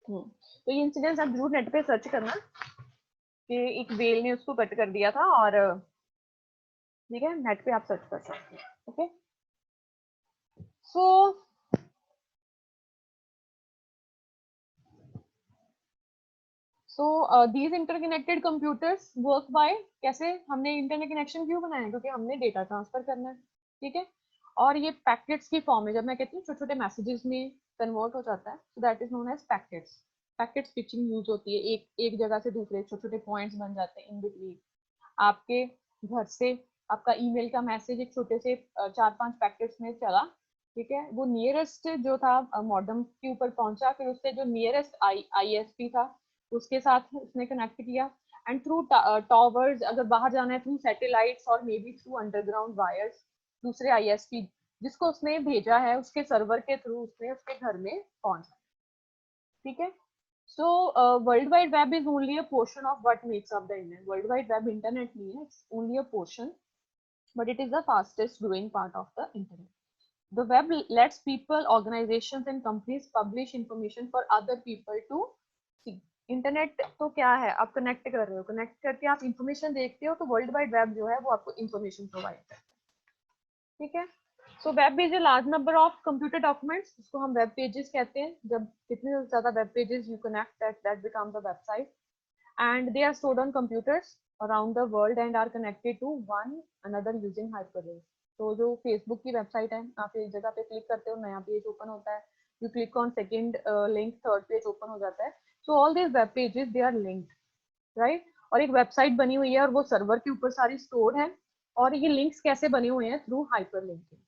तो ये इंसिडेंट आप जरूर नेट पे सर्च करना कि एक वेल ने उसको कट कर दिया था, और ठीक है, नेट पे आप सर्च कर सकते हैं। Okay, so these interconnected computers work by, कैसे हमने इंटरनेट कनेक्शन क्यों बनाया, क्योंकि हमने डेटा ट्रांसफर करना है, ठीक है। और ये पैकेट्स की फॉर्म में, जब मैं कहती हूँ छोटे छोटे मैसेजेस में कन्वर्ट हो जाता है, so that is known as packets. Packet switching use होती है, एक जगह से दूसरे छोटे छोटे पॉइंट्स बन जाते हैं इन बिटवीन। आपके घर से आपका ईमेल का मैसेज एक छोटे से 4-5 पैकेट्स में चला, ठीक है, वो नियरेस्ट जो था मॉडेम के ऊपर पहुंचा, फिर उससे जो नियरेस्ट आईएसपी था उसके साथ उसने कनेक्ट किया, एंड थ्रू टावर्स अगर बाहर जाना है, थ्रू सैटेलाइट्स और may be through underground wires, दूसरे आईएसपी जिसको उसने भेजा है उसके सर्वर के थ्रू उसने उसके घर में पहुंचा, ठीक है। So World Wide Web is only a portion of what makes up the internet. World Wide Web internet नहीं है, it's only a portion, but it is the fastest growing part of the internet. The web lets people, organizations and companies publish information for other people to see. Internet तो क्या है, आप connect कर रहे हो, connect करके आप information देखते हो, तो वर्ल्ड वाइड वेब जो है वो आपको इंफॉर्मेशन प्रोवाइड करता है, ठीक है। So web is a large number of computer documents, इसको हम वेब पेजेस कहते हैं। जब कितने ज्यादा web pages you connect that becomes a website, and they are stored on computers around the world and are connected to one another using hyperlinks. तो जो Facebook की वेबसाइट है, आप एक जगह पे क्लिक करते हो, नया पेज ओपन होता है, you click on second link, third page open हो जाता है। So all these web pages they are linked, right. और एक वेबसाइट बनी हुई है और वो सर्वर के ऊपर सारी स्टोर है, और ये लिंक्स कैसे बने हुए हैं, through hyperlinking.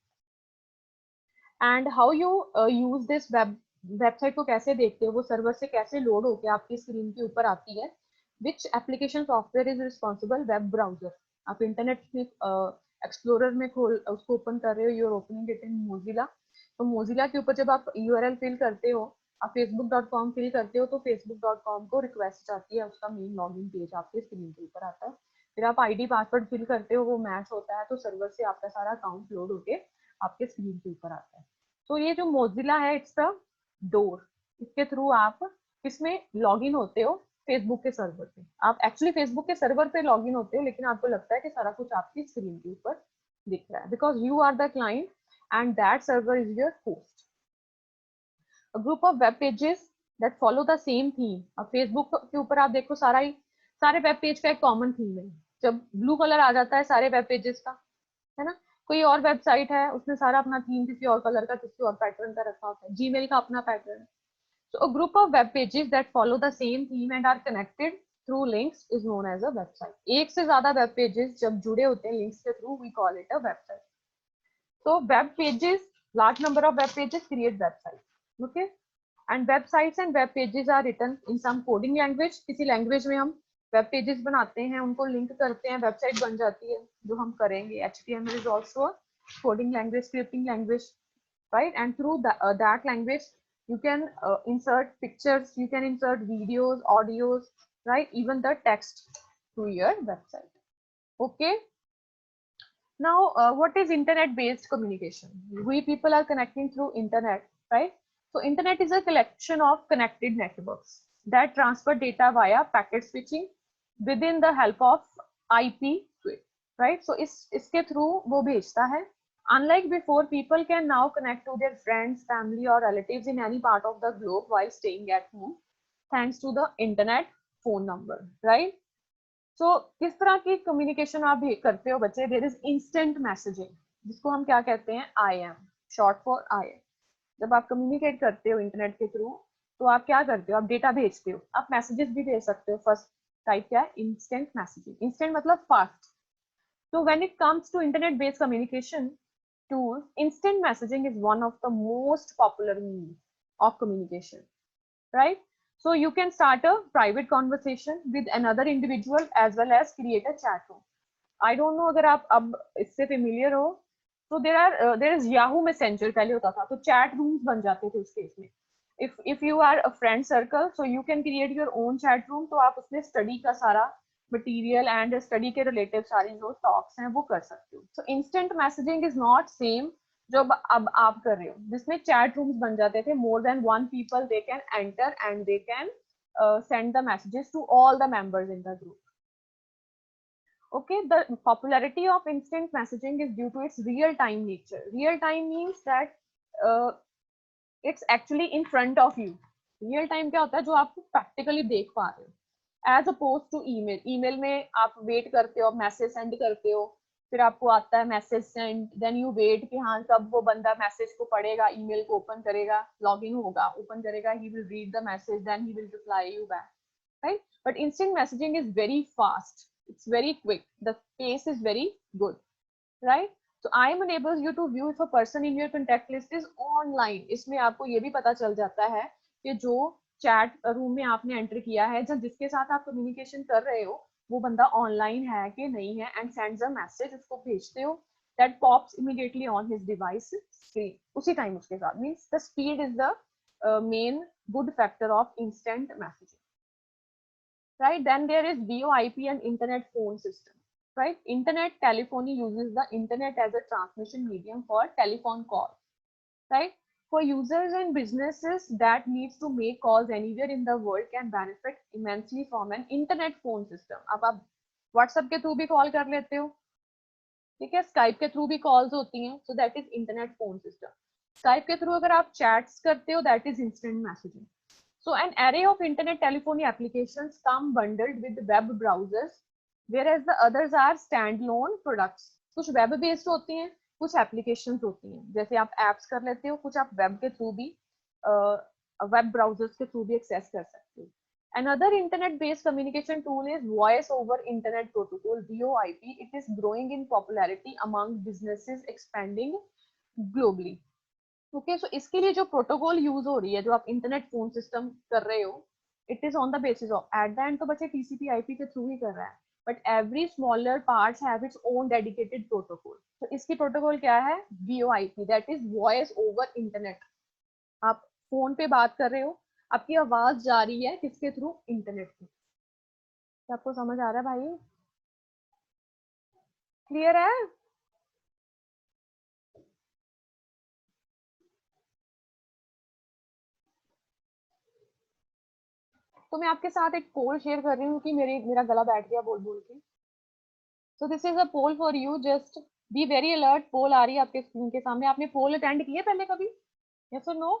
And how you use this website को कैसे देखते हो, वो सर्वर से कैसे लोड होके आपकी स्क्रीन के ऊपर आती है। Which application software is responsible? Web browser. आप इंटरनेट में एक्सप्लोरर में खोल उसको ओपन कर रहे हो, you're opening it in Mozilla, तो मोजिला के ऊपर जब आप यूआरएल फिल करते हो, आप facebook.com फिल करते हो, तो facebook.com को रिक्वेस्ट आती है, उसका मेन लॉगिन पेज आपके स्क्रीन के ऊपर आता है, फिर आप आईडी पासवर्ड फिल करते हो, वो मैच होता है, तो सर्वर से आपका सारा अकाउंट लोड होके आपके स्क्रीन के ऊपर आता है। तो ये जो मोजिला है, इट्स द डोर, इसके थ्रू आप इसमें लॉग इन होते हो फेसबुक के सर्वर पे। आप एक्चुअली फेसबुक के सर्वर पे लॉग इन होते हो, लेकिन आपको लगता है कि सारा कुछ आपकी स्क्रीन के ऊपर दिख रहा है, because you are the client and that server is your host. A group of web pages that follow the same theme. अब फेसबुक के ऊपर आप देखो, सारे वेब पेज का एक कॉमन थीम है, जब ब्लू कलर आ जाता है सारे वेब पेजेस का, है ना। कोई और वेबसाइट है, उसने सारा अपना थीम किसी और कलर का, किसी और पैटर्न का रखा होता है, जीमेल का अपना पैटर्न है। So a group of web pages that follow the same theme and are connected through links is known as a website. एक से ज्यादा web pages जब जुड़े होते हैं links के through, we call it a website. So web pages, large number of web pages create websites. Okay, and websites and web pages are written in some coding language. किसी language में हम web pages बनाते हैं, उनको link करते हैं, website बन जाती है, जो हम करेंगे। HTML is also a coding language, scripting language, right? And through that language you can insert pictures, you can insert videos, audios, right? Even the text to your website. Okay, now what is internet based communication? We people are connecting through internet, right? So internet is a collection of connected networks that transfer data via packet switching within the help of IP, right? So इसके through वो भेजता है Unlike before, people can now connect to their friends, family, or relatives in any part of the globe while staying at home, thanks to the internet phone number, right? So किस तरह की communication आप करते हो बच्चे? There is instant messaging, जिसको हम क्या कहते हैं? IM, short for IM. जब आप communicate करते हो इंटरनेट के थ्रू, तो आप क्या करते हो? आप डेटा भेजते हो, आप मैसेजेस भी भेज सकते हो. फर्स्ट टाइप क्या है? Instant messaging. इंस्टेंट मतलब fast. So when it comes to internet-based communication tools, instant messaging is one of the most popular means of communication, right? So you can start a private conversation with another individual as well as create a chat room. I don't know अगर आप अब इससे familiar हो, so there is Yahoo Messenger पहले होता था, तो chat rooms बन जाते थे उस केस में. If you are a friend circle, so you can create your own chat room, तो आप उसमें study का सारा मटीरियल एंड स्टडी के रिलेटिव सारी जो टॉक्स हैं वो कर सकते हो. So instant messaging is not same जो अब आप कर रहे हो, जिसमें चैट रूम्स बन जाते थे. More than one people they can enter and they can send the messages to all the members in the group. Okay, the popularity of instant messaging is due to its real time nature. Real time means that it's actually in front of you. Real time क्या होता है? जो आप practically देख पा रहे हो. As oppose to email. Email में आप वेट करते हो, मैसेज सेंड करते हो, फिर आपको आता है message send, then you wait कि हाँ कब वो बंदा मैसेज को पढ़ेगा, ईमेल को ओपन करेगा, लॉग इन होगा, ओपन करेगा, he will read the message, then he will reply you back, right? But instant messaging is very fast, it's very quick, the pace is very good, right? So IM enables you to view if a person in your contact list is online. इसमें आपको ये भी पता चल जाता है कि जो चैट रूम में आपने एंटर किया है, जब जिसके साथ आप कम्युनिकेशन कर रहे हो, वो बंदा ऑनलाइन है कि नहीं है, एंड सेंड्स अ मैसेज, उसको भेजते हो, that pops immediately on his device screen उसी टाइम उसके साथ. Means the speed is the main good factor of instant messaging, right? Then there is VoIP and internet phone system, right? Internet telephony uses the internet as a transmission medium for telephone calls, right? For users and businesses that needs to make calls anywhere in the world can benefit immensely from an internet phone system. अब आप WhatsApp के through भी call कर लेते हो, ठीक है? Skype के थ्रू भी कॉल्स होती हैं, so that is internet phone system. Skype के थ्रू अगर आप chats करते हो, that is instant messaging. So an array of internet telephony applications come bundled with web browsers, whereas the others are standalone products. कुछ web based होती हैं, कुछ applications होती हैं, जैसे आप एप्स कर लेते हो, कुछ आप वेब के थ्रू भी वेब ब्राउजर्स के थ्रू भी एक्सेस कर सकते हो. Another internet-based communication tool is Voice over Internet Protocol (VoIP). It is growing in popularity among businesses expanding globally. Okay, so इसके लिए जो प्रोटोकॉल यूज हो रही है, जो आप इंटरनेट फोन सिस्टम कर रहे हो, it is on the basis of, at the end तो बच्चे TCP/IP के थ्रू ही कर रहा है, but every smaller parts have its own dedicated protocol. तो इसकी प्रोटोकॉल क्या है? VoIP, that is voice over internet. आप फोन पे बात कर रहे हो, आपकी आवाज जा रही है किसके थ्रू? इंटरनेट के. क्या आपको समझ आ रहा है भाई? क्लियर है? तो मैं आपके साथ एक पोल शेयर कर रही हूँ कि मेरा गला बैठ गया बोल बोल के. So this is a poll for you, just be very alert. Poll आ रही है आपके स्क्रीन के सामने. आपने पोल अटेंड किए पहले कभी? यस और नो?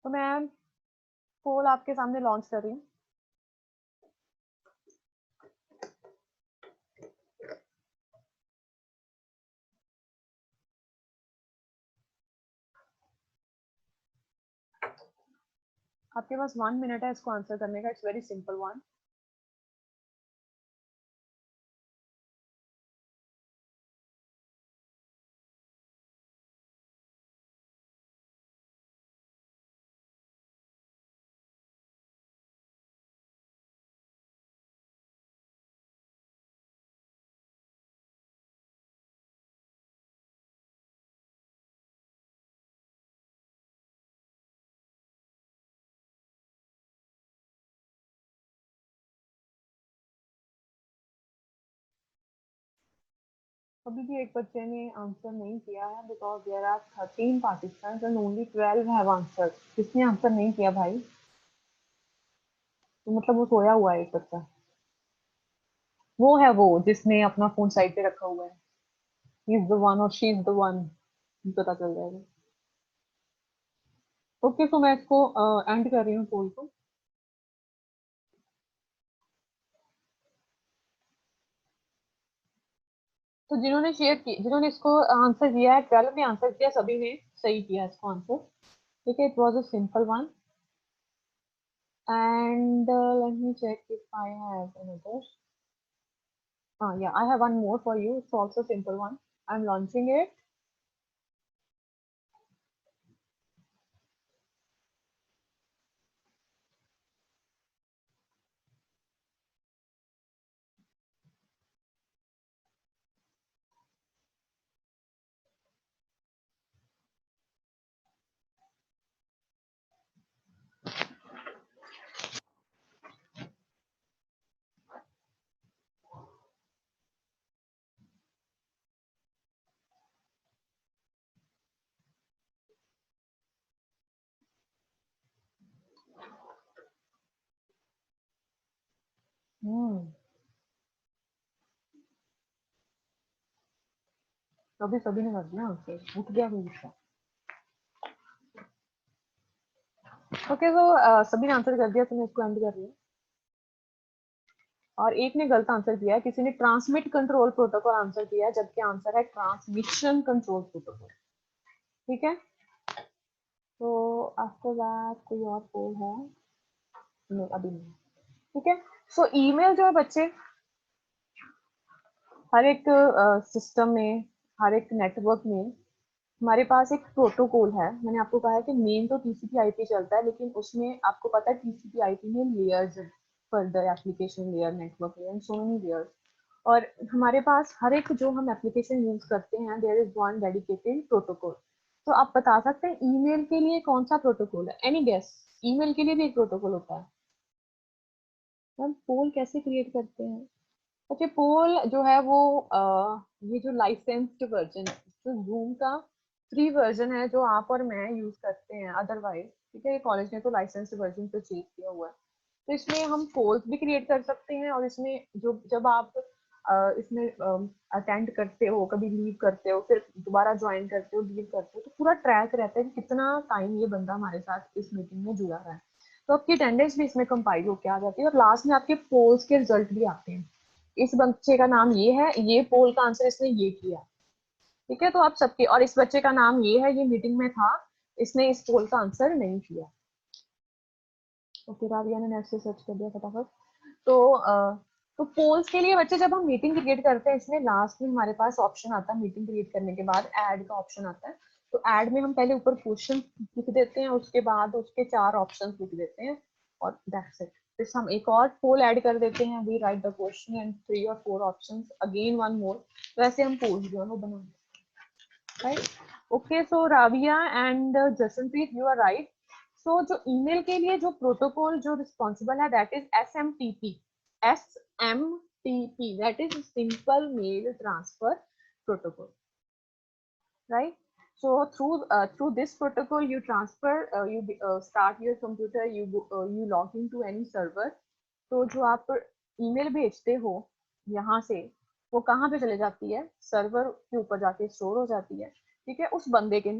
तो मैं पोल आपके सामने लॉन्च कर रही हूँ. आपके पास 1 मिनट है इसको आंसर करने का. It's very simple one. अभी भी एक बच्चे ने आंसर नहीं किया है because there are 13 participants and only 12 have answer. किसने आंसर नहीं किया भाई? तो मतलब वो सोया हुआ है एक बच्चा। वो है वो जिसने अपना फोन साइड पे रखा हुआ है। ही इज द वन और शी इज द वन। पता चल जाएगा। ओके तो मैं इसको एंड कर रही हूँ पोल को। तो जिन्होंने शेयर किया, जिन्होंने इसको आंसर दिया है, 12 ने आंसर किया, सभी ने सही किया इसको आंसर। ठीक है, it was a simple one and let me check if I have another. Yeah, I have one more for you. It's also a simple one. I'm launching it. अभी सभी ने कर दिया आंसर, उठ गया कोई गुस्सा। ओके तो सभी ने आंसर कर दिया, तो मैं इसको एंड कर रही हूँ। और एक ने गलत आंसर किया है, किसी ने ट्रांसमिट कंट्रोल प्रोटोकॉल आंसर किया है, जबकि आंसर है ट्रांसमिशन कंट्रोल प्रोटोकॉल। ठीक है, तो आफ्टर दैट कोई और पोल है? नहीं, अभी नहीं। ठीक है, सो ईमेल जो है बच्चे, हर एक सिस्टम में, हर एक नेटवर्क में हमारे पास एक प्रोटोकॉल है। मैंने आपको कहा है कि मेन तो टीसीपी आईपी चलता है, लेकिन उसमें आपको पता है टीसीपी आईपी में लेयर्स है, further application layer, network layer, so many layers. और हमारे पास हर एक जो हम एप्लीकेशन यूज करते हैं, there is one dedicated protocol. तो आप बता सकते हैं ईमेल के लिए कौन सा प्रोटोकॉल है? Any guess? ईमेल के लिए भी एक प्रोटोकॉल होता है। हम पोल कैसे क्रिएट करते हैं? अच्छा, पोल जो है वो ये जो लाइसेंस्ड वर्जन, जो जूम का फ्री वर्जन है जो आप और मैं यूज करते हैं अदरवाइज, ठीक है, कॉलेज ने तो लाइसेंस्ड वर्जन परचेज किया हुआ है, तो इसमें हम पोल्स भी क्रिएट कर सकते हैं। और इसमें जो जब आप इसमें अटेंड करते हो, कभी लीव करते हो, फिर दोबारा ज्वाइन करते हो, लीव करते हो, तो पूरा ट्रैक रहता है कि कितना टाइम ये बंदा हमारे साथ इस मीटिंग में जुड़ा रहा है। तो आपकी अटेंडेंस भी इसमें कंपाइल होकर आ जाती है, और लास्ट में आपके पोल्स के रिजल्ट भी आते हैं। इस बच्चे का नाम ये है, ये पोल का आंसर इसने ये किया। ठीक है, तो आप सबके, और इस बच्चे का नाम ये है, ये मीटिंग में था, इसने इस पोल का आंसर नहीं किया। ओके, राविया ने नेट से सर्च कर दिया फटाफट। तो पोल्स के लिए बच्चे, जब हम मीटिंग क्रिएट करते हैं, इसमें लास्ट में हमारे पास ऑप्शन आता है, मीटिंग क्रिएट करने के बाद ऐड का ऑप्शन आता है। तो ऐड में हम पहले ऊपर क्वेश्चन लिख देते हैं, उसके बाद उसके 4 ऑप्शन लिख देते हैं, और दैट्स इट। फिर हम एक और पोल ऐड कर देते हैं, we write the question and 3 और 4 ऑप्शंस, अगेन वन मोर। तो ऐसे हम पोल जो है वो बनाते हैं, right? Okay, so Raviya and Jasanpreet, you are right. So जो ईमेल के लिए जो प्रोटोकॉल जो रिस्पॉन्सिबल है, that is SMTP। SMTP, that is simple mail transfer protocol, right? So through this protocol you transfer, you start your computer, you log into any server। तो जो आप email भेजते हो यहाँ से, वो कहाँ पे चले जाती है? सर्वर के ऊपर जाके स्टोर हो जाती है, ठीक है, उस बंदे के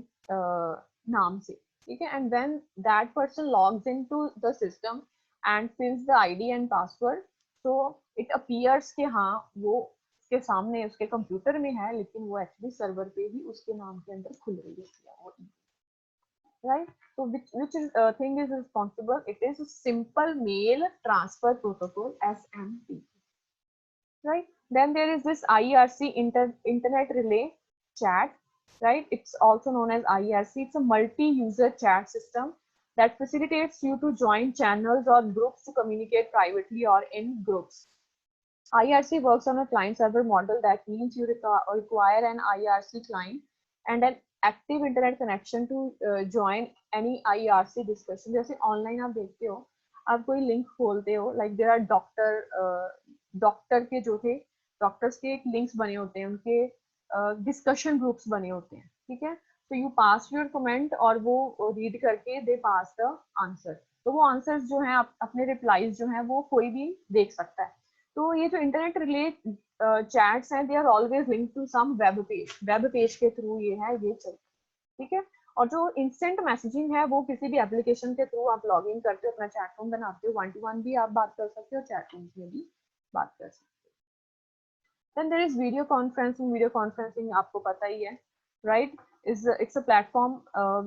नाम से, ठीक है। And then that person logs into the system and fills the ID and password. So it appears कि हाँ वो उसके सामने उसके कंप्यूटर में है, लेकिन वो एक्चुअली सर्वर पे ही उसके नाम के अंदर खुल रही है, right? So which is thing is responsible? It is a simple mail transfer protocol, SMTP, right? Then there is this IRC, internet relay chat, right? It's also known as IRC. It's a multi-user chat system that facilitates you to join channels or groups to communicate privately or in groups. IRC works on a client-server model. That means you require an IRC client and an active internet connection to join any IRC discussion. जैसे online आप देखते हो, आप कोई link खोलते हो, like there are doctor के जो थे, डॉक्टर्स के एक लिंक्स बने होते हैं, उनके डिस्कशन ग्रुप्स बने होते हैं, ठीक है। तो यू पास योर कमेंट और वो रीड करके दे पास द आंसर। तो वो आंसर्स जो हैं अपने रिप्लाईज जो हैं वो कोई भी देख सकता है। तो ये जो इंटरनेट रिलेट चैट्स हैं, they are always link to some web page के थ्रू ये है, ये चलता है, ठीक है। और जो इंस्टेंट मैसेजिंग है वो किसी भी एप्लीकेशन के थ्रू आप लॉग इन करते हो, अपना चैट रूम बनाते हो, 1-to-1 भी आप बात कर सकते हो, चैट रूम में भी बात कर सकते हो। Then there is video conferencing. Video conferencing आपको पता ही है, right? It's a platform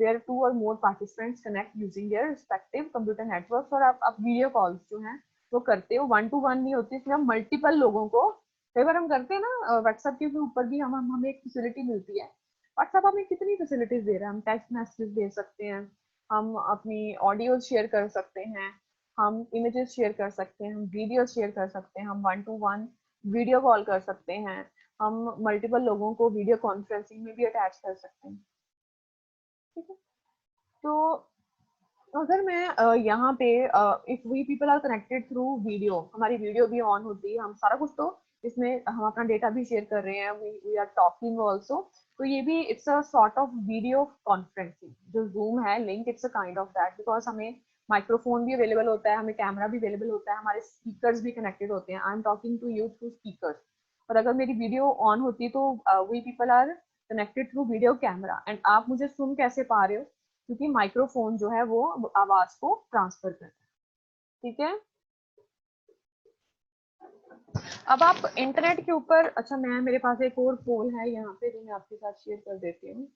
where 2 or more participants connect using their respective computer networks। और आप वीडियो कॉल्स जो हैं वो करते हो, 1-to-1 नहीं होती, इसमें हम मल्टीपल लोगों को, कई बार हम करते हैं ना व्हाट्सएप के ऊपर भी हमें एक फैसिलिटी मिलती है। व्हाट्सएप हमें कितनी फैसिलिटीज दे रहा है, हम टेक्स्ट मैसेज भेज सकते हैं, हम अपनी ऑडियो शेयर कर सकते हैं, हम इमेजेस शेयर कर सकते हैं, हम वीडियो शेयर कर सकते हैं, हम 1-to-1 वीडियो कॉल कर सकते हैं, हम मल्टीपल लोगों को वीडियो कॉन्फ्रेंसिंग में भी अटैच कर सकते हैं, ठीक है। तो अगर मैं यहाँ पे if we people are connected through video, हमारी वीडियो भी ऑन होती है, हम सारा कुछ, तो इसमें हम अपना डेटा भी शेयर कर रहे हैं, वी आर टॉकिंग ऑल्सो, तो ये भी it's a sort of video conferencing. जो जूम है link, it's a kind of that, because हमें माइक्रोफोन भी अवेलेबल होता है, हमें कैमरा भी अवेलेबल होता है, हमारे स्पीकर्स भी कनेक्टेड होते हैं। I am talking to you through speakers, और अगर मेरी वीडियो ऑन होती तो we people are connected through video camera, and आप मुझे सुन कैसे पा रहे हो, क्योंकि माइक्रोफोन जो है वो आवाज को ट्रांसफर करता है, ठीक है। अब आप इंटरनेट के ऊपर, अच्छा मेरे पास एक और पोल है यहाँ पे जो मैं आपके साथ शेयर कर देती हूँ।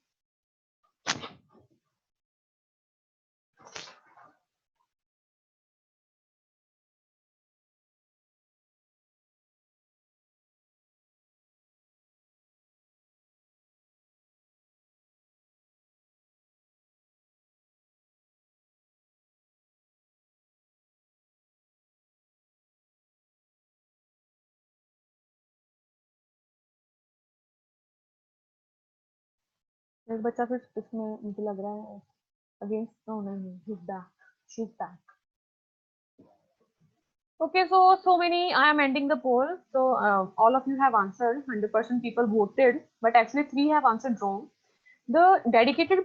एक बच्चा फिर इसमें मुझे लग रहा है अगेंस्ट, नो नहीं, she's back. Okay, so many, I am ending the poll. So all of you have answered, 100% people voted, but actually 3 have answered wrong. The dedicated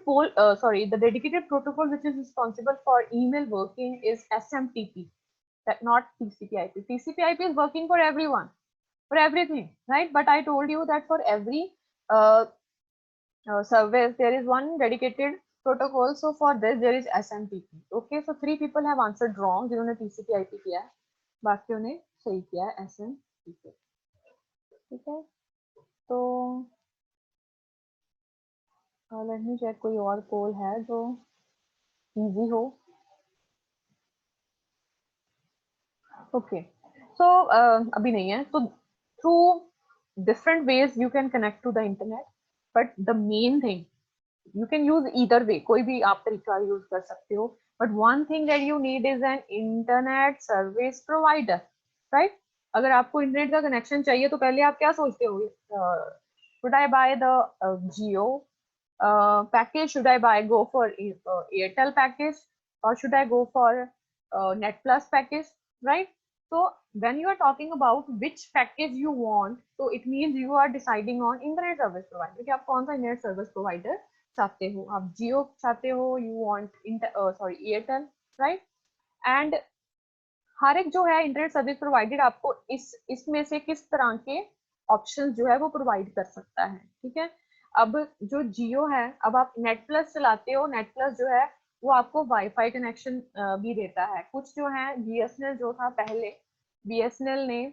protocol which is responsible for email working is SMTP, that not TCP/IP. TCP/IP is working for everyone, for everything, right? But I told you that for every uh, service there is one dedicated protocol. So for this there is SMTP. Okay, so 3 people have answered wrong, जिन्होंने TCP/IP किया है, बाकियों ने सही किया है SMTP, ठीक है। तो लेट मी चेक, कोई और पोल है जो इजी हो। ओके, सो अभी नहीं है। तो through different ways you can connect to the internet, but the main thing, you can use either way, कोई भी आप तरीका यूज कर सकते हो, but one thing that you need is an internet service provider, right? अगर आपको internet का कनेक्शन चाहिए तो पहले आप क्या सोचते हो, should I buy the Jio package, should I go for Airtel package, or should I go for Net Plus package, right? So when you are talking about which package you want, so it means you are deciding on internet service provider कि आप कौन सा internet service provider चाहते हो, आप जियो चाहते हो, you want Airtel, right? And हर एक जो है इंटरनेट सर्विस प्रोवाइडर आपको इसमें से किस तरह के ऑप्शंस जो है वो प्रोवाइड कर सकता है, ठीक है। अब जो जियो है, अब आप नेट प्लस चलाते हो, नेट प्लस जो है वो आपको वाईफाई कनेक्शन भी देता है। कुछ जो है बीएसएनएल जो था पहले, बीएसएनएल ने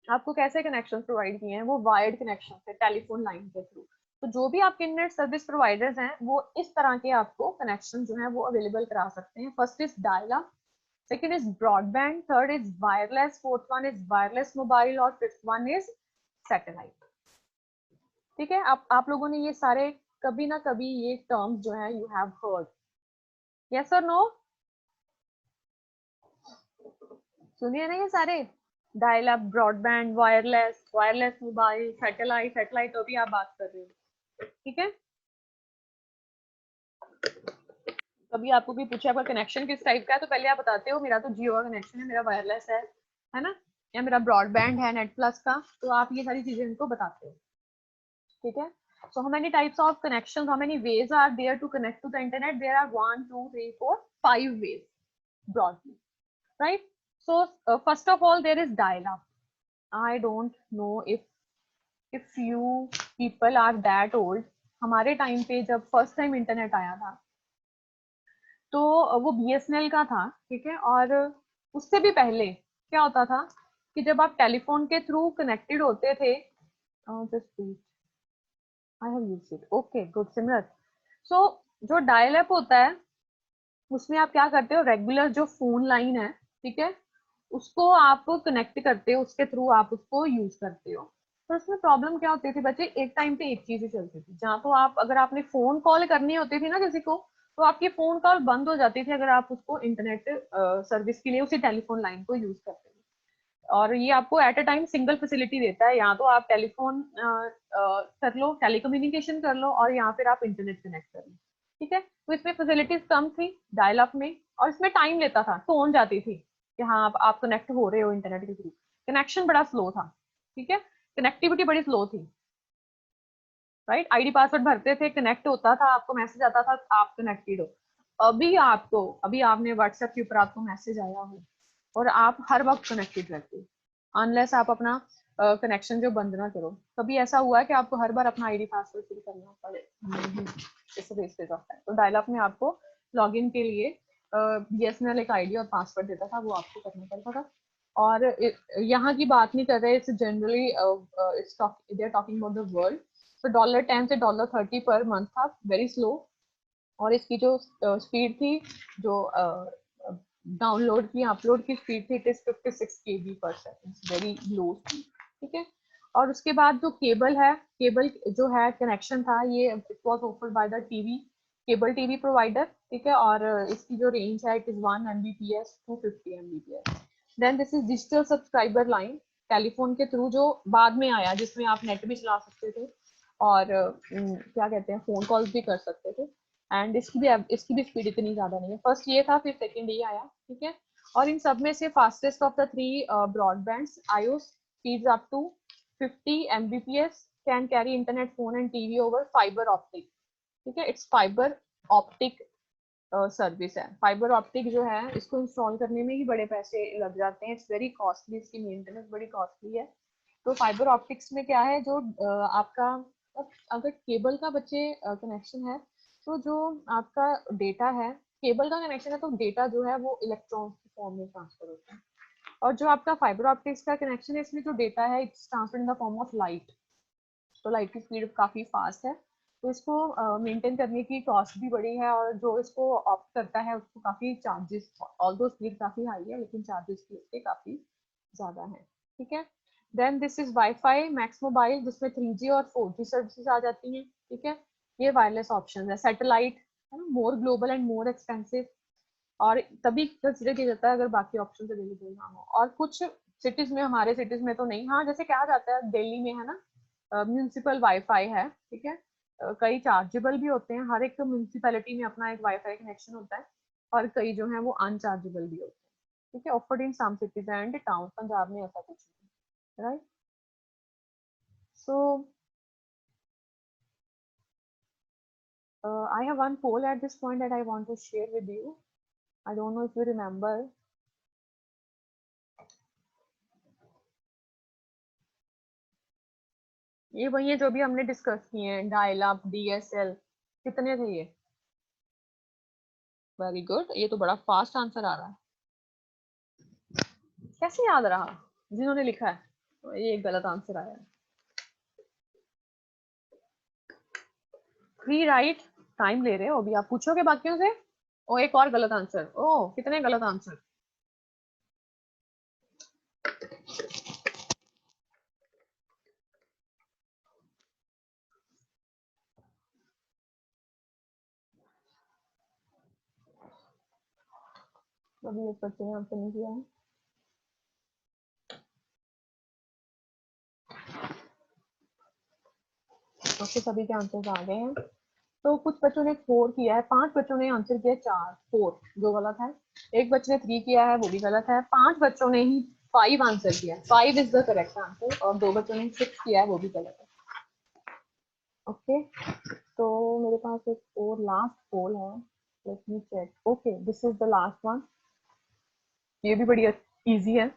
आपको कैसे कनेक्शन प्रोवाइड किए हैं, वो वायर्ड कनेक्शन थे, टेलीफोन लाइन के थ्रू। तो जो भी आपके इंटरनेट सर्विस प्रोवाइडर्स हैं वो इस तरह के आपको कनेक्शन जो है वो अवेलेबल करा सकते हैं। First is dial up, second is broadband, third is wireless, fourth one is wireless mobile, और फिफ्थ वन इज सैटेलाइट, ठीक है। आप लोगों ने ये सारे कभी ना कभी ये टर्म्स जो है यू हैव हर्ड, यस और नो? सुनिए ना ये सारे, dial up, broadband, wireless mobile, satellite तो भी आप बात कर रहे हो, ठीक है। कभी आपको भी पूछे आपका कनेक्शन किस टाइप का है, तो पहले आप बताते हो मेरा तो जियो का कनेक्शन है, मेरा वायरलेस है ना, या मेरा ब्रॉडबैंड है नेट प्लस का, तो आप ये सारी चीजें इनको बताते हो। ठीक है. So how many types of connections, how many ways are there to connect to the internet? There are 1, 2, 3, 4, 5 ways broadly, right? So first of all, there is dial-up. I don't know if you people are that old. हमारे time पे जब first time internet आया था तो वो BSNL का था, ठीक है. और उससे भी पहले क्या होता था कि जब आप टेलीफोन के थ्रू कनेक्टेड होते थे, I have used it, okay good Simrat. So जो डायल अप होता है उसमें आप क्या करते हो, रेगुलर जो फोन लाइन है, ठीक है, उसको आप कनेक्ट करते हो, उसके थ्रू आप उसको यूज करते हो. तो उसमें प्रॉब्लम क्या होती थी बच्चे, एक टाइम पे एक चीज ही चलती थी. जहाँ तो आप अगर आपने फोन कॉल करनी होती थी ना किसी को, तो आपकी फोन कॉल बंद हो जाती थी अगर आप उसको इंटरनेट सर्विस के लिए उसी टेलीफोन लाइन को यूज करते थे. और ये आपको at a time single facility देता है, यहाँ तो आप टेलीफोन कर लो, टेलीकम्युनिकेशन कर लो, और यहाँ फिर आप इंटरनेट कनेक्ट कर लो, ठीक है. तो इसमें फैसिलिटीज कम थी डायल अप में, और इसमें टाइम लेता था, टोन जाती थी कि हाँ आप कनेक्ट हो रहे हो इंटरनेट के थ्रू. कनेक्शन बड़ा स्लो था, ठीक है, कनेक्टिविटी बड़ी स्लो थी, राइट. आईडी पासवर्ड भरते थे, कनेक्ट होता था, आपको मैसेज आता था आप कनेक्टेड हो. अभी आपने व्हाट्सएप के ऊपर आपको मैसेज आया हो और आप हर वक्त कनेक्टेड रहते हो, अनलेस आप अपना कनेक्शन जो बंद ना करो. कभी ऐसा हुआ है कि आपको हर बार अपना आईडी पासवर्ड फिल करना पड़े? It's a wastage of time. तो डायल अप में आपको लॉगिन के लिए BSNL एक आईडी और पासवर्ड देता था, वो आपको करना पड़ता था. और यहाँ की बात नहीं कर रहे, it's generally they are talking about the world. तो $10 से $30 पर मंथ था, वेरी स्लो. और इसकी जो स्पीड थी, जो डाउनलोड की अपलोड की स्पीड थी, इट इज 56 KB पर सेकंड, वेरी लो स्पीड, ठीक है. और उसके बाद जो केबल है, केबल जो है कनेक्शन था, ये it was offered by the cable TV provider, ठीक है. और इसकी जो रेंज है, it is 1 Mbps to 50 Mbps. Then this is digital subscriber line, telephone के थ्रू जो बाद में आया, जिसमें आप नेट भी चला सकते थे और क्या कहते हैं, फोन कॉल्स भी कर सकते थे. एंड इसकी भी स्पीड इतनी ज्यादा नहीं है. फर्स्ट ये था, फिर सेकंड ये आया, ठीक है. और इन सब में से fastest of the 3 broadbands iOS speeds up to 50 Mbps, can carry internet, phone and TV over fibre optic, ठीक है. इट्स फाइबर ऑप्टिक सर्विस है. फाइबर ऑप्टिक जो है, इसको इंस्टॉल करने में ही बड़े पैसे लग जाते हैं, इट्स वेरी कॉस्टली, इसकी मेंटेनेंस बड़ी कॉस्टली है. तो फाइबर ऑप्टिक्स में क्या है, जो आपका अगर केबल का बच्चे कनेक्शन है, तो जो आपका डेटा है, केबल का कनेक्शन है, तो डेटा जो है वो इलेक्ट्रॉन्स की फॉर्म में ट्रांसफर होता है. और जो आपका फाइबर ऑप्टिक्स का कनेक्शन है, इसमें जो डेटा है, it's transfer in the form of light. तो लाइट की स्पीड काफी फास्ट है, तो इसको मेंटेन करने की कॉस्ट भी बड़ी है. और जो इसको ऑप्ट करता है उसको काफी चार्जेस, ऑल्दो स्पीड काफी हाई है, लेकिन चार्जेस भी उसके काफी ज्यादा है, ठीक है. Then this is WiFi max mobile, जिसमें 3G और 4G सर्विसेज आ जाती हैं, ठीक है. ये वायरलेस ऑप्शन है. सैटेलाइट है ना, मोर ग्लोबल एंड मोर एक्सपेंसिव, और तभी कंसिडर किया जाता है अगर बाकी ऑप्शन अवेलेबल ना हो. और कुछ सिटीज में, हमारे सिटीज में तो नहीं, हाँ जैसे कहा जाता है दिल्ली में है ना, म्यूनिसिपल वाईफाई है, ठीक है. कई चार्जेबल भी होते हैं, हर एक म्यूनिसिपैलिटी में अपना एक वाईफाई कनेक्शन होता है, और कई जो है वो अनचार्जेबल भी होते हैं, ठीक है. Offered in some cities and town. Punjab में ऐसा कुछ नहीं, right. So I have one poll at this point that I want to share with you. I don't know if you remember. ये वही है जो भी हमने डिस्कस किए हैं, डायल अप, DSL, कितने थे ये? वेरी गुड, ये तो बड़ा फास्ट आंसर आ रहा है. कैसे याद रहा जिन्होंने लिखा है? तो ये एक गलत आंसर आया है. फ्री राइट, टाइम ले रहे हो अभी, आप पूछोगे बाकियों से. ओ एक और गलत आंसर. ओ कितने गलत आंसर. अभी एक बच्चे ने आंसर नहीं किया है. ओके, सभी के आंसर आ गए हैं. तो कुछ बच्चों ने 4 किया है, 5 बच्चों ने आंसर किया 4 जो गलत है. एक बच्चे ने 3 किया है, वो भी गलत है. 5 बच्चों ने ही 5 आंसर किया है, 5 इज द करेक्ट आंसर. और 2 बच्चों ने 6 किया है, वो भी गलत है. ओके, तो मेरे पास एक और लास्ट पोल है, let me check. Okay, this is the last one, ये भी बड़ी इजी है।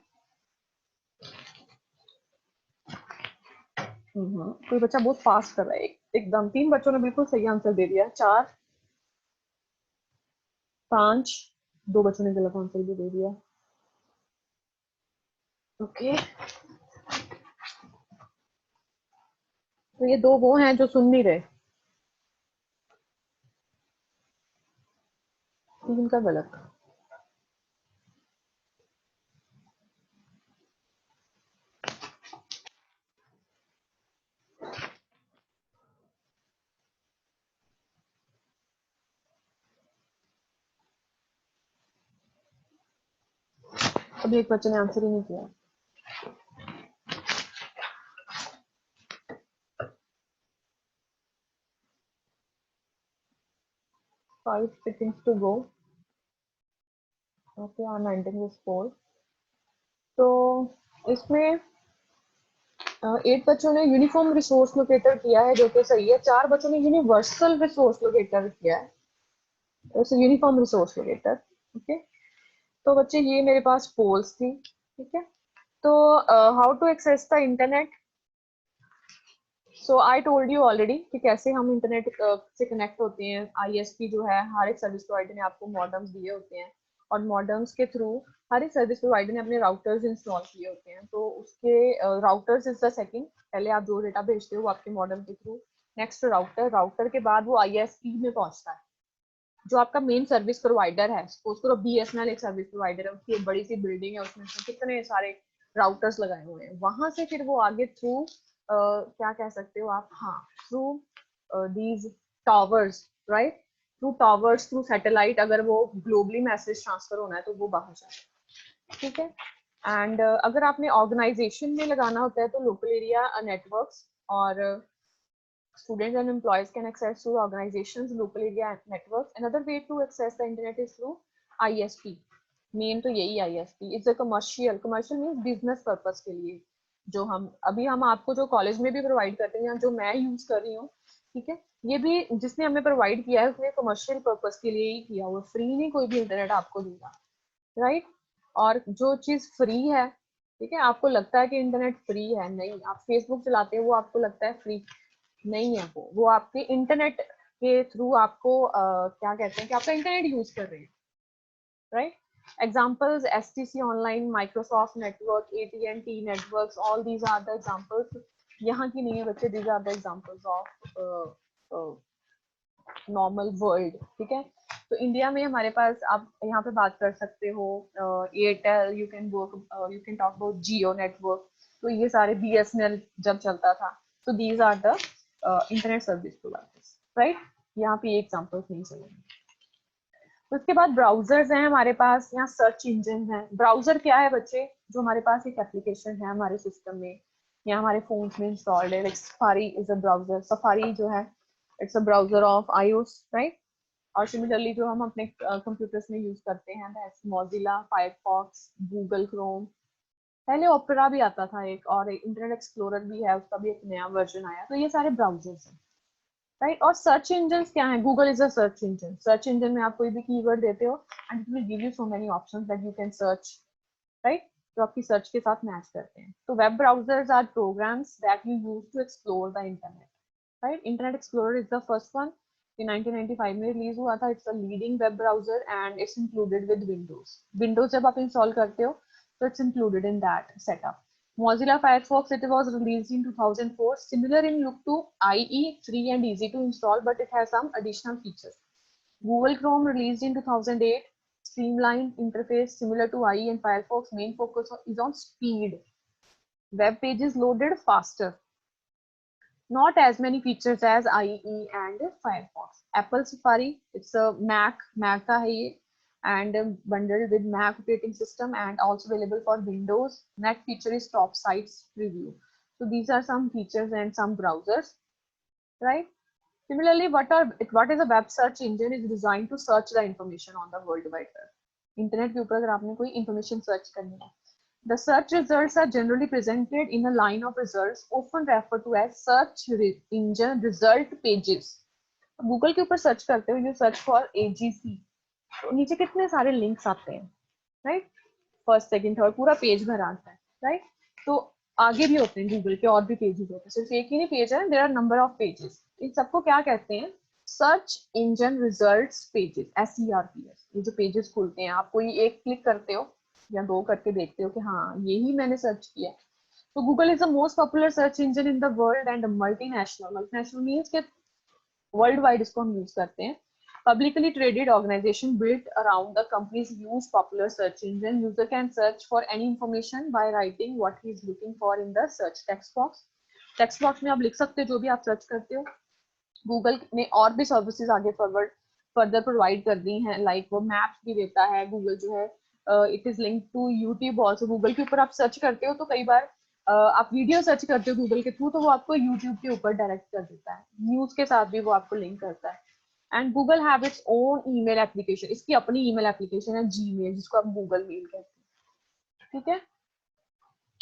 कोई बच्चा बहुत फास्ट कर रहा है एकदम। 3 बच्चों ने बिल्कुल सही आंसर दे दिया, 4 5, 2 बच्चों ने गलत आंसर भी दे दिया। ओके, तो ये 2 वो हैं जो सुन नहीं रहे, 3 का गलत। अभी एक बच्चे ने आंसर ही नहीं किया। 5 seconds to go. Okay, I'm ending this poll. तो इसमें 8 बच्चों ने यूनिफॉर्म रिसोर्स लोकेटर किया है, जो कि सही है। 4 बच्चों ने यूनिवर्सल रिसोर्स लोकेटर किया है, यूनिफॉर्म रिसोर्स लोकेटर। ओके, तो बच्चे ये मेरे पास पोल्स थी, ठीक है। तो how to access the internet, so I told you already कि कैसे हम इंटरनेट से कनेक्ट होते हैं। आईएसपी जो है, हर एक सर्विस प्रोवाइडर ने आपको मॉडेम्स दिए होते हैं, और मॉडेम्स के थ्रू हर एक सर्विस प्रोवाइडर ने अपने राउटर्स इंस्टॉल किए होते हैं। तो उसके राउटर्स इज द सेकंड, पहले आप जो डेटा भेजते हो वो आपके मॉडेम के थ्रू, नेक्स्ट राउटर, राउटर के बाद वो आईएसपी में पहुंचता है, जो आपका मेन सर्विस प्रोवाइडर है। सपोज करो बीएसएनएल एक सर्विस प्रोवाइडर है, उसकी एक बड़ी सी बिल्डिंग है, उसमें कितने सारे राउटर्स लगाए हुए हैं। वहां से फिर वो आगे थ्रू क्या कह सकते हो आप, हाँ, through these towers, right, through towers, through satellite, अगर वो ग्लोबली मैसेज ट्रांसफर होना है तो वो बाहर जाए, ठीक है। एंड अगर आपने ऑर्गेनाइजेशन में लगाना होता है तो लोकल एरिया नेटवर्क्स, और students and employees can access to organizations local area networks. Another way to access the internet is through ISP. Main तो यही ISP is a commercial, commercial means business purpose के लिए, जो हम आपको जो college में भी प्रोवाइड करते हैं, जो मैं यूज कर रही हूँ, ठीक है। ये भी जिसने हमें प्रोवाइड किया है उसने कमर्शियल पर्पस के लिए ही किया हुआ, फ्री नहीं कोई भी इंटरनेट आपको देगा, राइट। और जो चीज फ्री है, ठीक है, आपको लगता है कि इंटरनेट फ्री है, नहीं। आप फेसबुक चलाते हो, वो आपको लगता है फ्री, नहीं है। वो आपके इंटरनेट के थ्रू आपको क्या कहते हैं कि आपका इंटरनेट यूज कर रहे हैं, right. Examples STC online, Microsoft network, एटीएनटी networks, all these are the examples. यहाँ की नहीं है बच्चे, these are the examples of normal world, ठीक है। तो इंडिया में हमारे पास, आप यहाँ पे बात कर सकते हो Airtel, you can talk about Jio network. तो ये सारे बीएसएनएल जब चलता था, तो these are the internet service providers, right. यहाँ पे एग्जांपल्स नहीं चलेंगे। तो उसके बाद ब्राउजर्स हैं हमारे पास, यहाँ सर्च इंजन है। ब्राउजर क्या है बच्चे, जो हमारे पास एक एप्लीकेशन है हमारे सिस्टम में या हमारे फोन में इंस्टॉल्ड है, like safari is a browser. Safari जो है, it's a browser of iOS, right. और सिमिलरली जो हम अपने कंप्यूटर्स में यूज करते हैं, that's Mozilla, Firefox, Google Chrome, पहले ओपेरा भी आता था एक, और इंटरनेट एक्सप्लोरर भी है, उसका भी एक नया वर्जन आया। तो ये सारे ब्राउजर्स हैं, राइट। और सर्च इंजन क्या है, Google is a search engine. Search engine में आप कोई भी कीवर्ड देते हो and it will give you so many options that you can search, right, जो आपकी सर्च के साथ मैच करते हैं। तो web browsers are programs that you use to explore the internet, right. Internet explorer is the first one, ये 1995 में release हुआ था। It's a leading web browser and it's included with Windows. Windows जब आप install करते हो तो it's included in that setup. Mozilla Firefox, it was released in 2004, similar in look to IE, free and easy to install, but it has some additional features. Google Chrome released in 2008, streamlined interface similar to IE and Firefox. Main focus is on speed. Web pages loaded faster. Not as many features as IE and Firefox. Apple Safari, it's a Mac का है ये, and bundled with Mac operating system and also available for Windows. Next feature is top sites preview. So these are some features and some browsers, right? Similarly, what is a web search engine is designed to search the information on the world wide web. Internet के ऊपर अगर आपने कोई information search करनी है, The search results are generally presented in a line of results, often referred to as search engine result pages. Google के ऊपर search करते हो, यू सर्च फॉर AGC, तो नीचे कितने सारे लिंक्स आते हैं, राइट? फर्स्ट सेकंड थर्ड पूरा पेज भर आता है, राइट? तो आगे भी होते हैं गूगल के और भी पेजेस होते हैं, सिर्फ एक ही नहीं पेज है, there are number of pages. इन सबको क्या कहते हैं? Search engine results pages, SERPs। ये जो पेजेस खुलते हैं, आप कोई एक क्लिक करते हो या दो करके देखते हो कि हाँ यही मैंने सर्च किया। तो Google is the most popular search engine in the world and multinational. Multinational means के वर्ल्ड वाइड इसको हम यूज करते हैं। Publicly traded organization built around the company's use popular search engine. User can search for any information by writing what he is looking for in the search text box. Text box में आप लिख सकते हो जो भी आप search करते हो। गूगल ने और भी सर्विसेज आगे फर्दर प्रोवाइड कर दी हैं, लाइक वो मैप्स भी देता है गूगल जो है। It is link to YouTube also. Google के ऊपर आप सर्च करते हो तो कई बार आप वीडियो सर्च करते हो गूगल के थ्रू, तो वो आपको यूट्यूब के ऊपर डायरेक्ट कर देता है। न्यूज के साथ भी वो आपको लिंक करता है। And Google have its own email application. इसकी अपनी ईमेल एप्लीकेशन है जीमेल, जिसको आप गूगल मेल कहते हैं, ठीक है।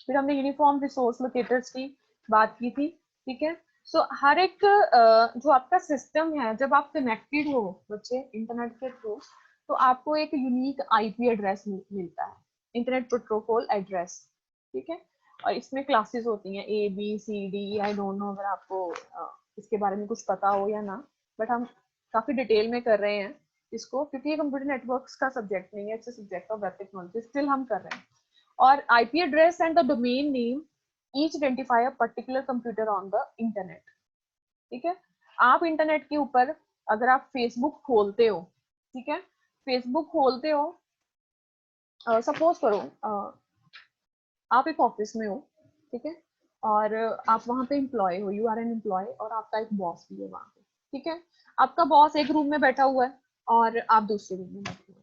फिर हमने यूनिफॉर्म रिसोर्स लोकेटर्स की बात की थी, ठीक है। सो हर एक जो आपका सिस्टम है, जब आप कनेक्टेड हो बच्चे इंटरनेट के थ्रू, तो आपको एक यूनिक IP एड्रेस मिलता है, इंटरनेट प्रोटोकॉल एड्रेस, ठीक है। और इसमें क्लासेस होती हैं ABCD। आई डोंट नो अगर आपको इसके बारे में कुछ पता हो या ना, बट हम काफी डिटेल में कर रहे हैं इसको, क्योंकि ये कंप्यूटर नेटवर्क्स का सब्जेक्ट नहीं है, it's a subject of web technology, still हम कर रहे हैं। और IP address and the domain name each identify a particular computer on the internet, ठीक है। आप इंटरनेट के ऊपर अगर आप फेसबुक खोलते हो, ठीक है, फेसबुक खोलते हो, सपोज करो आप एक ऑफिस में हो, ठीक है, और आप वहां पे एम्प्लॉय हो, यू आर एन एम्प्लॉय, और आपका एक बॉस भी है वहां पे, ठीक है। आपका बॉस एक रूम में बैठा हुआ है और आप दूसरे रूम में बैठे हुए,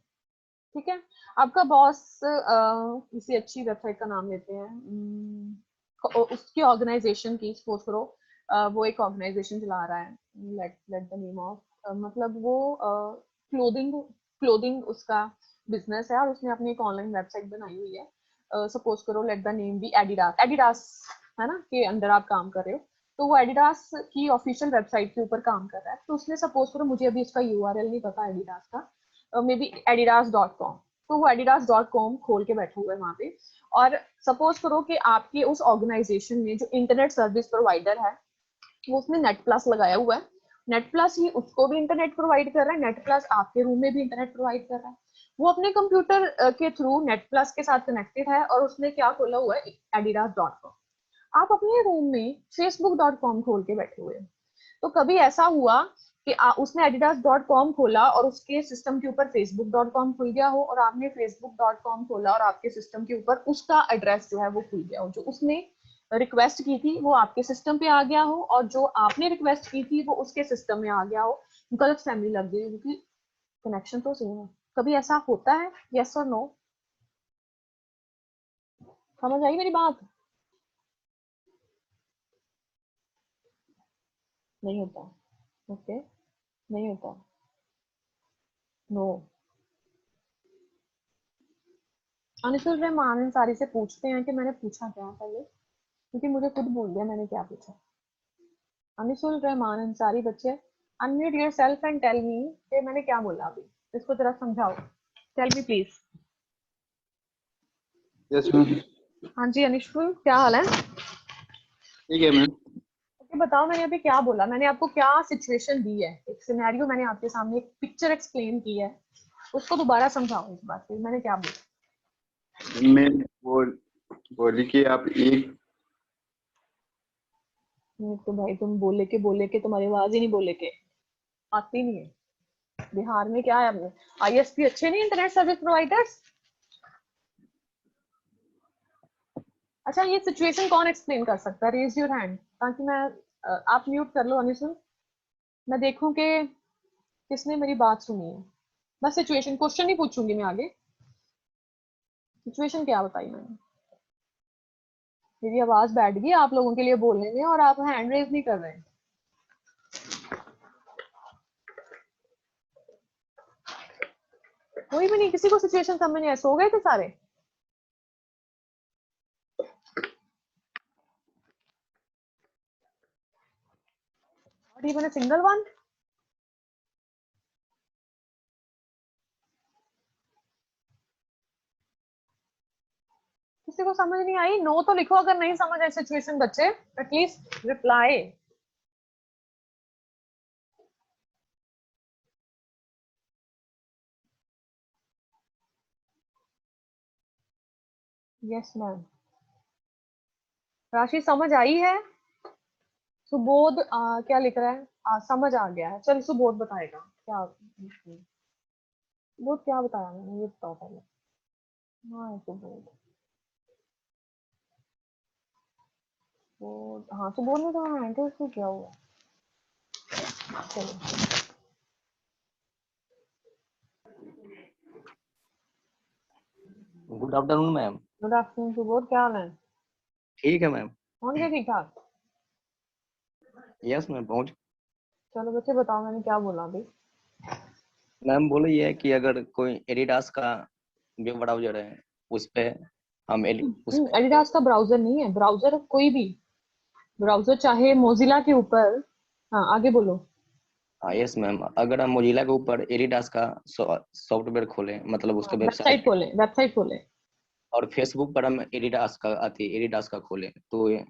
ठीक है। आपका बॉस किसी अच्छी वेबसाइट का नाम लेते हैं, उसकी ऑर्गेनाइजेशन की, सपोज करो वो एक ऑर्गेनाइजेशन चला रहा है, लेट द नेम ऑफ, मतलब वो क्लोथिंग उसका बिजनेस है और उसने अपनी एक ऑनलाइन वेबसाइट बनाई हुई है। सपोज करो let the name be Adidas है ना, के अंदर आप काम कर रहे हो, तो वो एडिडास की ऑफिशियल वेबसाइट के ऊपर काम कर रहा है। तो उसने सपोज करो, मुझे अभी इसका URL नहीं पता एडिडास का, मे बी adidas.com, तो वो adidas.com खोल के बैठा हुआ है वहां पे। और सपोज करो कि आपके उस ऑर्गेनाइजेशन में जो इंटरनेट सर्विस प्रोवाइडर है, वो उसने नेट प्लस लगाया हुआ है। नेट प्लस ही उसको भी इंटरनेट प्रोवाइड कर रहा है, नेट प्लस आपके रूम में भी इंटरनेट प्रोवाइड कर रहा है। वो अपने कंप्यूटर के थ्रू नेट प्लस के साथ कनेक्टेड है और उसने क्या खोला हुआ है, adidas.com। आप अपने रूम में facebook.com खोल के बैठे हुए हैं। तो कभी ऐसा हुआ कि उसने adidas.com खोला और उसके सिस्टम के ऊपर facebook.com खुल गया हो, और आपने facebook.com खोला और आपके सिस्टम के ऊपर उसका एड्रेस जो है वो खुल गया हो, जो उसने रिक्वेस्ट की थी वो आपके सिस्टम पे आ गया हो, और जो आपने रिक्वेस्ट की थी वो उसके सिस्टम में आ गया हो, गलत फैमिली लग गई, क्योंकि कनेक्शन तो सेम है। कभी ऐसा होता है? यस और नो? समझ आई मेरी बात? नहीं होता, ओके, नहीं होता, नो। अनिसुल रहमान अंसारी से पूछते हैं कि मैंने पूछा क्या पहले, क्योंकि मुझे खुद भूल गया मैंने क्या पूछा। अनिसुल रहमान अंसारी, बच्चे unmute yourself and tell me कि मैंने क्या बोला अभी, इसको जरा समझाओ, tell me please. Yes ma'am. हाँ जी अनिशुल, क्या हाल है? ठीक है मैम। ओके, बताओ मैंने अभी क्या बोला, मैंने आपको क्या सिचुएशन दी है, एक सिनेरियो मैंने आपके सामने एक पिक्चर एक्सप्लेन की है, उसको दोबारा समझाओ इस बात पे, मैंने क्या बोला। मैं बोली कि आप एक तो भाई तुम बोले के तुम्हारी आवाज ही नहीं बोले के आती नहीं है। बिहार में क्या है, हमने ISP अच्छे नहीं, इंटरनेट सर्विस प्रोवाइडर्स। अच्छा, ये सिचुएशन कौन एक्सप्लेन कर सकता है? रेज योर हैंड, ताकि मैं आप म्यूट कर लो अनिसुल, मैं देखूं कि किसने मेरी बात सुनी है। बस सिचुएशन, क्वेश्चन नहीं पूछूंगी मैं आगे, सिचुएशन क्या बताई मैंने। मेरी आवाज बैठ गई आप लोगों के लिए बोलने में और आप हैंड रेज नहीं कर रहे हैं। कोई भी नहीं, किसी को सिचुएशन समझ नहीं आया? सो गए थे सारे? Not even a single one? किसी को समझ नहीं आई? नो तो लिखो अगर नहीं समझ आई सिचुएशन बच्चे, एटलीस्ट रिप्लाई। Yes ma'am. राशि समझ आई है? सुबोध क्या लिख रहा है? समझ आ गया है। चल सुबोध बताएगा क्या। सुबोध क्या बताया मैंने, ये बताओ पहले। हाँ सुबोध, हाँ सुबोध ने तो हाँ तो उसको क्या हुआ। चलो good afternoon ma'am. Good afternoon Subodh, क्या हाल है? ठीक है मैम। पहुंच गए ठीक ठाक? यस मैम पहुंच। चलो बच्चे बताओ मैंने क्या बोला अभी। मैम बोले ये है कि अगर कोई एडिडास का जो ब्राउजर है उस पे हम उस पे एडिडास का ब्राउजर नहीं है, ब्राउजर कोई भी ब्राउजर, चाहे मोजिला के ऊपर। हाँ आगे बोलो। हाँ यस मैम, अगर हम मोजिला के ऊपर एडिडास का सॉफ्टवेयर खोलें, मतलब उसका वेबसाइट वेबसाइट, खोले, वेबसाइट खोले। और फेसबुक पर हम एडिडास का एडिडास का खोलें तो ये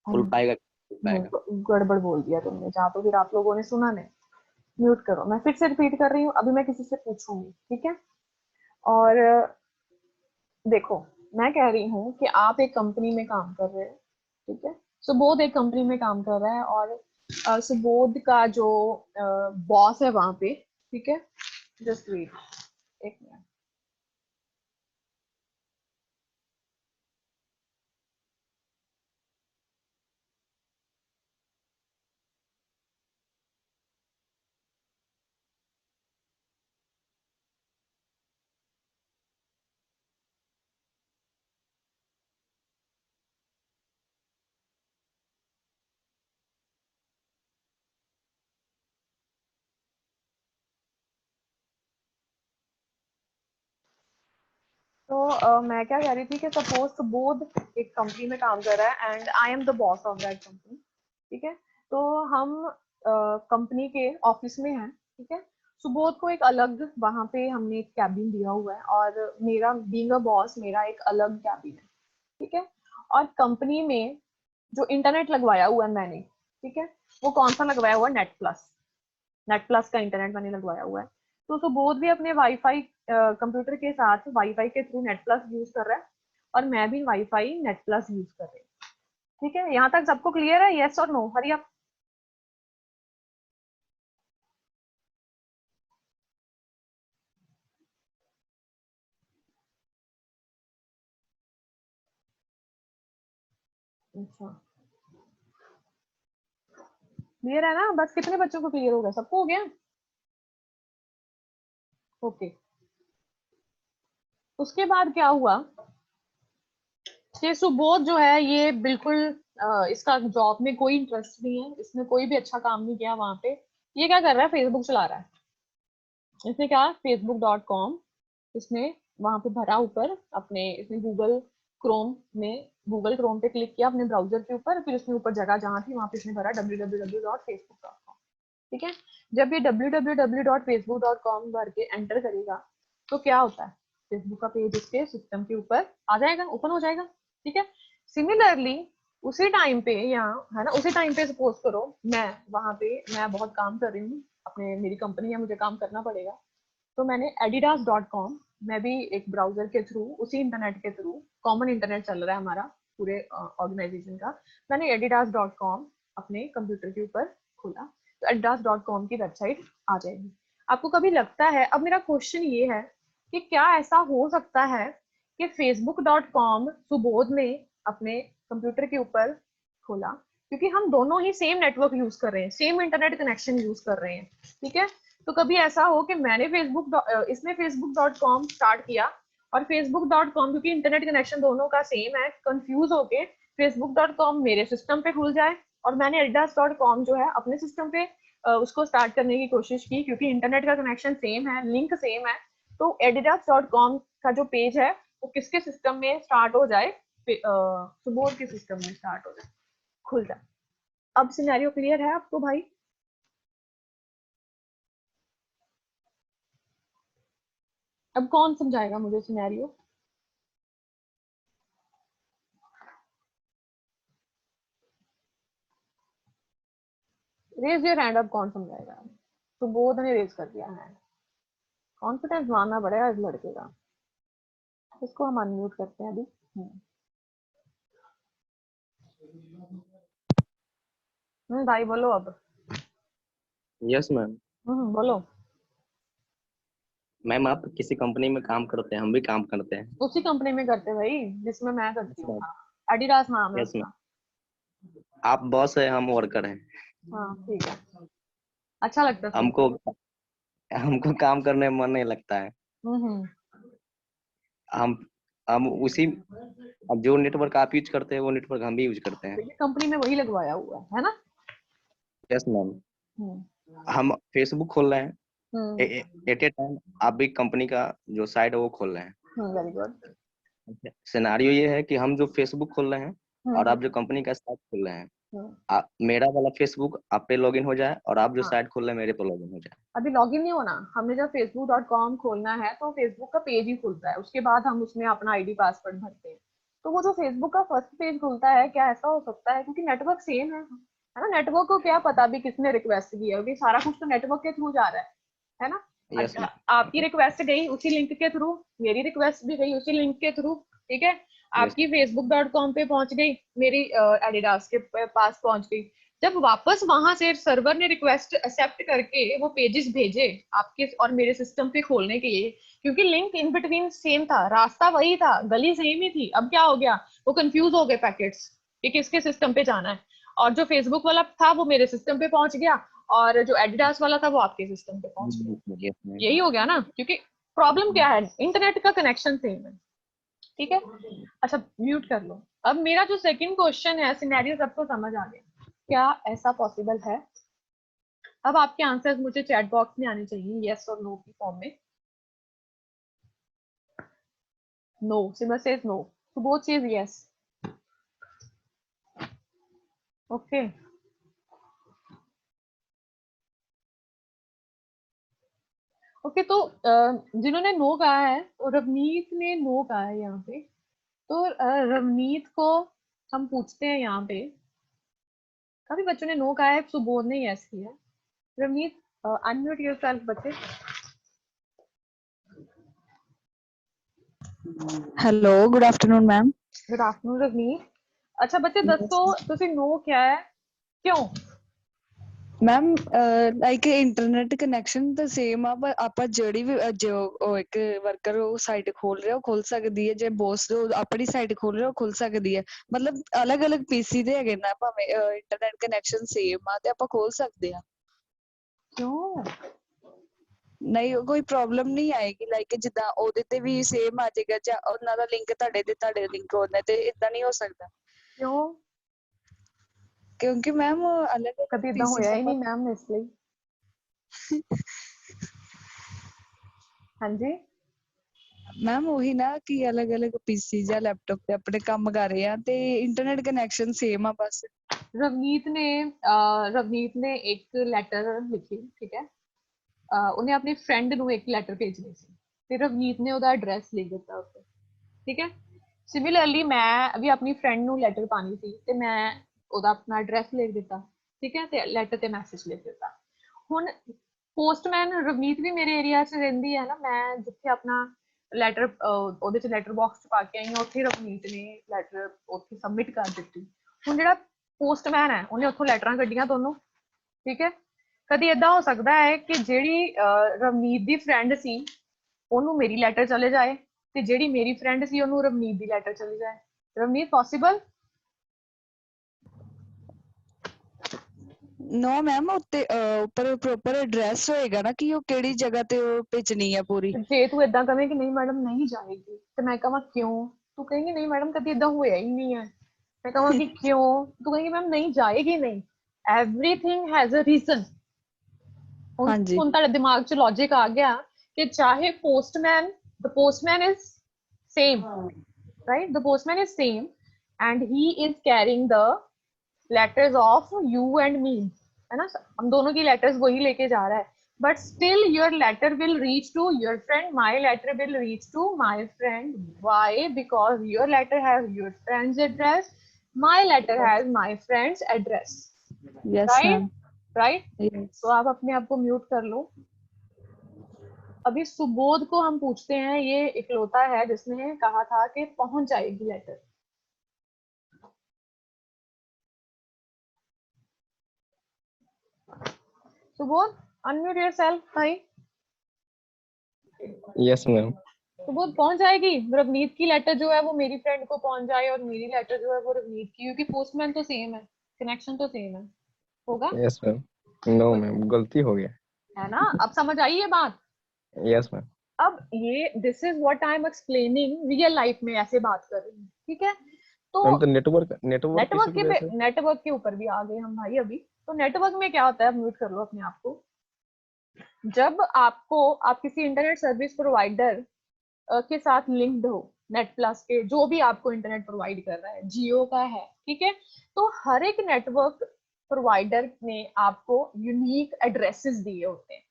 खुल पाएगा? खुल पाएगा? गड़बड़ बोल दिया तुमने, जहाँ तो फिर आप लोगों ने सुना नहीं। म्यूट करो, मैं फिर से रिपीट कर रही हूँ, अभी मैं किसी से पूछूंगी, ठीक है? और देखो, मैं कह रही हूँ कि आप एक कंपनी में काम कर रहे हो, ठीक है? सुबोध एक कंपनी में काम कर रहा है और सुबोध का जो बॉस है वहां पे, ठीक है? जस्ट वेट एक मिनट। तो मैं क्या कह रही थी कि सपोज सुबोध एक कंपनी में काम कर रहा है and I am the boss of that company, ठीक है? तो हम कंपनी के ऑफिस में हैं, ठीक है? सुबोध को एक अलग वहां पे हमने एक कैबिन दिया हुआ है और मेरा बीइंग अ बॉस मेरा एक अलग कैबिन है, ठीक है? और कंपनी में जो इंटरनेट लगवाया हुआ है मैंने, ठीक है, वो कौन सा लगवाया हुआ है? Net plus. नेट प्लस का इंटरनेट मैंने लगवाया हुआ है। तो सुबोध भी अपने वाईफाई कंप्यूटर के साथ वाईफाई के थ्रू नेट प्लस यूज कर रहा है और मैं भी वाईफाई नेट प्लस यूज कर रही हूँ, ठीक है? यहाँ तक सबको क्लियर है? यस और नो? हरी आप। अच्छा क्लियर है ना? बस कितने बच्चों को क्लियर हो गया? सबको हो गया? ओके। उसके बाद क्या हुआ कि सुबोध जो है ये बिल्कुल इसका जॉब में कोई इंटरेस्ट नहीं है, इसने कोई भी अच्छा काम नहीं किया वहां पे। ये क्या कर रहा है? फेसबुक चला रहा है। इसने क्या facebook.com इसने वहां पे भरा ऊपर अपने, इसने गूगल क्रोम पे क्लिक किया अपने ब्राउजर के ऊपर, फिर उसने ऊपर जगह जहां थी वहां पे इसने भरा www.facebook.com, ठीक है? जब ये www.facebook.com भर के एंटर करेगा तो क्या होता है? फेसबुक का पेज इसके सिस्टम के ऊपर आ जाएगा, ओपन हो जाएगा, ठीक है? सिमिलरली उसी टाइम पे यहाँ है ना, उसी टाइम पे सपोज करो मैं वहां पे मैं बहुत काम कर रही हूँ अपने, मेरी कंपनी है, मुझे काम करना पड़ेगा, तो मैंने adidas.com, मैं भी एक ब्राउजर के थ्रू, उसी इंटरनेट के थ्रू, कॉमन इंटरनेट चल रहा है हमारा पूरे ऑर्गेनाइजेशन का, मैंने adidas.com अपने कंप्यूटर के ऊपर खोला तो adidas.com की वेबसाइट आ जाएगी। आपको कभी लगता है, अब मेरा क्वेश्चन ये है कि क्या ऐसा हो सकता है कि facebook.com सुबोध ने अपने कंप्यूटर के ऊपर खोला, क्योंकि हम दोनों ही सेम नेटवर्क यूज कर रहे हैं, सेम इंटरनेट कनेक्शन यूज कर रहे हैं, ठीक है? तो कभी ऐसा हो कि मैंने इसने facebook.com स्टार्ट किया और facebook.com, क्योंकि इंटरनेट कनेक्शन दोनों का सेम है, कंफ्यूज होके facebook.com मेरे सिस्टम पे खुल जाए और मैंने adidas.com जो है अपने सिस्टम पे उसको स्टार्ट करने की कोशिश की, क्योंकि इंटरनेट का कनेक्शन सेम है, लिंक सेम है। तो adidas.com का जो पेज है वो किसके सिस्टम में स्टार्ट हो जाए? सुबोध के सिस्टम में स्टार्ट हो जाए, खुल जाए। अब सिनेरियो क्लियर है आपको भाई? अब कौन समझाएगा मुझे सिनेरियो? रेज योर हैंड, अब कौन समझाएगा? तो बोध ने रेज कर दिया हैंड। कॉन्फिडेंस मानना पड़ेगा इस लड़के का। इसको हम अनम्यूट करते हैं अभी। भाई बोलो अब। Yes ma'am. बोलो। मैम आप किसी कंपनी में काम करते हैं, हम भी काम करते हैं। उसी कंपनी में करते भाई जिसमें मैं करती यस हूँ। मैम। एडिडास नाम है यस मैम। उसका। आप बॉस है, हम वर्कर हैं। हाँ ठीक है, अच्छा लगता है सुन हमको हमको काम करने में मन नहीं लगता है। हम्म। हम उसी, अब जो नेटवर्क आप यूज करते हैं वो नेटवर्क हम भी यूज करते हैं। कंपनी में वही लगवाया हुआ है ना? Yes ma'am. हम्म। हम फेसबुक खोल रहे हैं हम्म, एट ए टाइम, आप भी कंपनी का जो साइट है वो खोल रहे हैं। Very good. सिनारियो ये है कि हम जो फेसबुक खोल रहे हैं और हम्म। आप जो कंपनी का साइट खोल रहे हैं, हम्म, मेरा वाला फेसबुक आप पे लॉगिन हो जाए और आप जो हाँ साइट खोल रहे हैं मेरे पे लॉगिन हो जाए। अभी लॉगिन नहीं होना। हमने जब facebook.com खोलना है तो फेसबुक का पेज ही खुलता है, उसके बाद हम उसमें अपना आईडी पासवर्ड भरते हैं। तो वो जो फेसबुक का फर्स्ट पेज खुलता है, क्या ऐसा हो सकता है क्योंकि नेटवर्क सेम है ना? नेटवर्क को क्या पता भी किसने रिक्वेस्ट की है, क्योंकि सारा कुछ तो नेटवर्क के थ्रू जा रहा है ना? Yes ma'am. आपकी रिक्वेस्ट गई उसी लिंक के थ्रू, मेरी रिक्वेस्ट भी गई उसी लिंक के थ्रू, ठीक है? यस आपकी facebook.com पे पहुंच गई, मेरी एडिडास के पास पहुंच गई। जब वापस वहां से सर्वर ने रिक्वेस्ट एक्सेप्ट करके वो पेजेस भेजे आपके और मेरे सिस्टम पे खोलने के लिए, क्योंकि लिंक इन बिटवीन सेम था, रास्ता वही था, गली सेम ही थी, अब क्या हो गया, वो कंफ्यूज हो गए पैकेट्स कि किसके सिस्टम पे जाना है। और जो फेसबुक वाला था वो मेरे सिस्टम पे पहुंच गया, और जो एडिडास वाला था वो आपके सिस्टम पे पहुंच गया। Yes ma'am. यही हो गया ना, क्योंकि प्रॉब्लम क्या है, इंटरनेट का कनेक्शन सेम है, ठीक है? अच्छा म्यूट कर लो। अब मेरा जो सेकंड क्वेश्चन है, सिनेरियो सबको समझ आ गया, क्या ऐसा पॉसिबल है? अब आपके आंसर्स मुझे चैट बॉक्स में आने चाहिए, यस और नो की फॉर्म में। नो, सिमर सेज नो, तो both says yes. Okay, okay तो जिन्होंने नो कहा है, तो रवनीत ने नो कहा है यहाँ पे, तो रवनीत को हम पूछते हैं यहाँ पे। काफी बच्चों ने नो कहा है, सुबोध ने यस किया है। रवनीत अनम्यूट योरसेल्फ बच्चे। Hello, good afternoon ma'am. Good afternoon Ravneet. अच्छा बच्चे दसो ਤੁਸੀਂ नो क्या है, क्यों? मैम ਲਾਈਕ ਇੰਟਰਨੈਟ ਕਨੈਕਸ਼ਨ ਤਾਂ ਸੇਮ ਆ, ਪਰ ਆਪਾਂ ਜਿਹੜੀ ਵੀ ਜੋ ਉਹ ਇੱਕ ਵਰਕਰ ਉਹ ਸਾਈਟ ਖੋਲ ਰਿਹਾ ਉਹ ਖੋਲ ਸਕਦੀ ਹੈ, ਜੇ ਬੋਸ ਆਪਣੀ ਸਾਈਟ ਖੋਲ ਰਿਹਾ ਉਹ ਖੋਲ ਸਕਦੀ ਹੈ। ਮਤਲਬ ਅਲੱਗ-ਅਲੱਗ ਪੀਸੀ ਦੇ ਹੈਗੇ ਨਾ, ਭਾਵੇਂ ਇੰਟਰਨੈਟ ਕਨੈਕਸ਼ਨ ਸੇਮ ਆ ਤੇ ਆਪਾਂ ਖੋਲ ਸਕਦੇ ਆ। क्यों? ਨਹੀਂ ਕੋਈ ਪ੍ਰੋਬਲਮ ਨਹੀਂ ਆਏਗੀ, ਲਾਈਕ ਜਿੱਦਾਂ ਉਹਦੇ ਤੇ ਵੀ ਸੇਮ ਆ ਜਾਏਗਾ, ਜਾਂ ਉਹਨਾਂ ਦਾ ਲਿੰਕ ਤੁਹਾਡੇ ਲਿੰਕ ਉਹਦੇ ਤੇ, ਇਦਾਂ ਨਹੀਂ ਹੋ ਸਕਦਾ क्यों? ਕਿਉਂਕਿ ਮੈਮ ਅਲੱਗ-ਅਲੱਗ ਕਦੀ ਇਦਾਂ ਪੀਸੀ ਹੋਇਆ ਹੀ ਆਪਾਂ ਨਹੀਂ ਮੈਮ, ਇਸ ਲਈ। ਹਾਂਜੀ ਮੈਮ ਉਹੀ ਨਾ ਕਿ ਅਲੱਗ-ਅਲੱਗ ਪੀਸੀ ਜਾਂ ਲੈਪਟਾਪ ਤੇ ਆਪਣੇ ਕੰਮ ਕਰ ਰਹੇ ਆ ਤੇ ਇੰਟਰਨੈਟ ਕਨੈਕਸ਼ਨ ਸੇਮ ਆ ਬਸ। ਰਵਨੀਤ ਨੇ ਇੱਕ ਲੈਟਰ ਲਿਖੀ, ਠੀਕ ਹੈ? ਉਹਨੇ ਆਪਣੀ ਫਰੈਂਡ ਨੂੰ ਇੱਕ ਲੈਟਰ ਭੇਜਣੀ ਸੀ, ਤੇ ਰਵਨੀਤ ਨੇ ਉਹਦਾ ਐਡਰੈਸ ਲਿਖ ਦਿੱਤਾ ਉੱਤੇ, ਠੀਕ ਹੈ? ਸਿਮਿਲਰਲੀ ਮੈਂ ਵੀ ਆਪਣੀ ਫਰੈਂਡ ਨੂੰ ਲੈਟਰ ਪਾਣੀ ਸੀ, ਤੇ ਮੈਂ ਉਹਦਾ ਆਪਣਾ ਐਡਰੈਸ ਲਿਖ ਦਿੱਤਾ, ਠੀਕ ਹੈ? ਤੇ ਲੈਟਰ ਤੇ ਮੈਸੇਜ ਲਿਖ ਦਿੱਤਾ। ਹੁਣ ਪੋਸਟਮੈਨ ਰਵਨੀਤ ਵੀ ਮੇਰੇ ਏਰੀਆ 'ਚ ਰਹਿੰਦੀ ਹੈ ਨਾ, ਮੈਂ ਜਿੱਥੇ ਆਪਣਾ ਲੈਟਰ ਉਹਦੇ 'ਚ ਲੈਟਰ ਬਾਕਸ 'ਚ ਪਾ ਕੇ ਆਈ ਹਾਂ, ਉੱਥੇ ਰਵਨੀਤ ਨੇ ਲੈਟਰ ਉੱਥੇ ਸਬਮਿਟ ਕਰ ਦਿੱਤੀ। ਹੁਣ ਜਿਹੜਾ ਪੋਸਟਮੈਨ ਹੈ ਉਹਨੇ ਉੱਥੋਂ ਲੈਟਰਾਂ ਕੱਢੀਆਂ ਦੋਨੋਂ, ਠੀਕ ਹੈ? ਕਦੀ ਏਦਾਂ ਹੋ ਸਕਦਾ ਹੈ ਕਿ ਜਿਹੜੀ ਰਵਨੀਤ ਦੀ ਫਰੈਂਡ ਸੀ ਉਹਨੂੰ ਮੇਰੀ ਲੈਟਰ ਚਲੇ ਜਾਏ, ਤੇ ਜਿਹੜੀ ਮੇਰੀ ਫਰੈਂਡ ਸੀ ਉਹਨੂੰ ਰਵਨੀਤ ਦੀ ਲੈਟਰ ਚਲੀ ਜਾਏ। ਰਵਨੀਤ ਪੋਸੀਬਲ? ਨੋ ਮੈਮ, ਉੱਤੇ ਉੱਪਰ ਪ੍ਰੋਪਰ ਐਡਰੈਸ ਹੋਏਗਾ ਨਾ ਕਿ ਉਹ ਕਿਹੜੀ ਜਗ੍ਹਾ ਤੇ ਉਹ ਭੇਜਣੀ ਆ ਪੂਰੀ। ਜੇ ਤੂੰ ਏਦਾਂ ਕਵੇਂ ਕਿ ਨਹੀਂ ਮੈਡਮ ਨਹੀਂ ਜਾਏਗੀ, ਤੇ ਮੈਂ ਕਹਾਂ ਕਿਉਂ, ਤੂੰ ਕਹੇਂਗੀ ਨਹੀਂ ਮੈਡਮ ਕਦੀ ਏਦਾਂ ਹੋਇਆ ਹੀ ਨਹੀਂ ਹੈ। ਮੈਂ ਕਹਾਂ ਕਿ ਕਿਉਂ, ਤੂੰ ਕਹੇਂਗੀ ਮੈਮ ਨਹੀਂ ਜਾਏਗੀ ਨਹੀਂ। Everything has a reason. ਹੁਣ ਤੁਹਾਡੇ ਦਿਮਾਗ 'ਚ ਲੌਜਿਕ ਆ ਗਿਆ ਕਿ ਚਾਹੇ postman, the postman is same, right? The postman is same and he is carrying the letters of you and me, है ना? हम दोनों की लेटर्स वही लेके जा रहा है, but still your letter will reach to your friend, my letter will reach to my friend. Why? Because your letter has your friend's address, my letter has my friend's address. Yes, Right? ma'am. Right? Yes. तो आप अपने आप को mute कर लो। अभी सुबोध को हम पूछते हैं, ये इकलौता है जिसने कहा था कि पहुंच जाएगी लेटर। सुबोध, अनम्यूट योरसेल्फ भाई। Yes ma'am. सुबोध, पहुंच जाएगी? रवनीत की लेटर जो है वो मेरी फ्रेंड को पहुंच जाए और मेरी लेटर जो है वो रवनीत की, क्योंकि पोस्टमैन तो सेम है, कनेक्शन तो सेम है, होगा? Yes ma'am. नो मैम, गलती हो गया। है ना? अब समझ आई ये बात? Yes ma'am. अब ये this is what I am explaining, real life में ऐसे बात कर रही हूँ, ठीक है? तो मैम तो नेटवर्क नेटवर्क के ऊपर भी आ गए हम भाई अभी। तो नेटवर्क में क्या होता है, म्यूट कर लो अपने आप को। जब आप किसी इंटरनेट सर्विस प्रोवाइडर के साथ लिंक्ड हो, नेट प्लस के, जो भी आपको इंटरनेट प्रोवाइड कर रहा है, जियो का है, ठीक है, तो हर एक नेटवर्क प्रोवाइडर ने आपको यूनिक एड्रेसेस दिए होते हैं।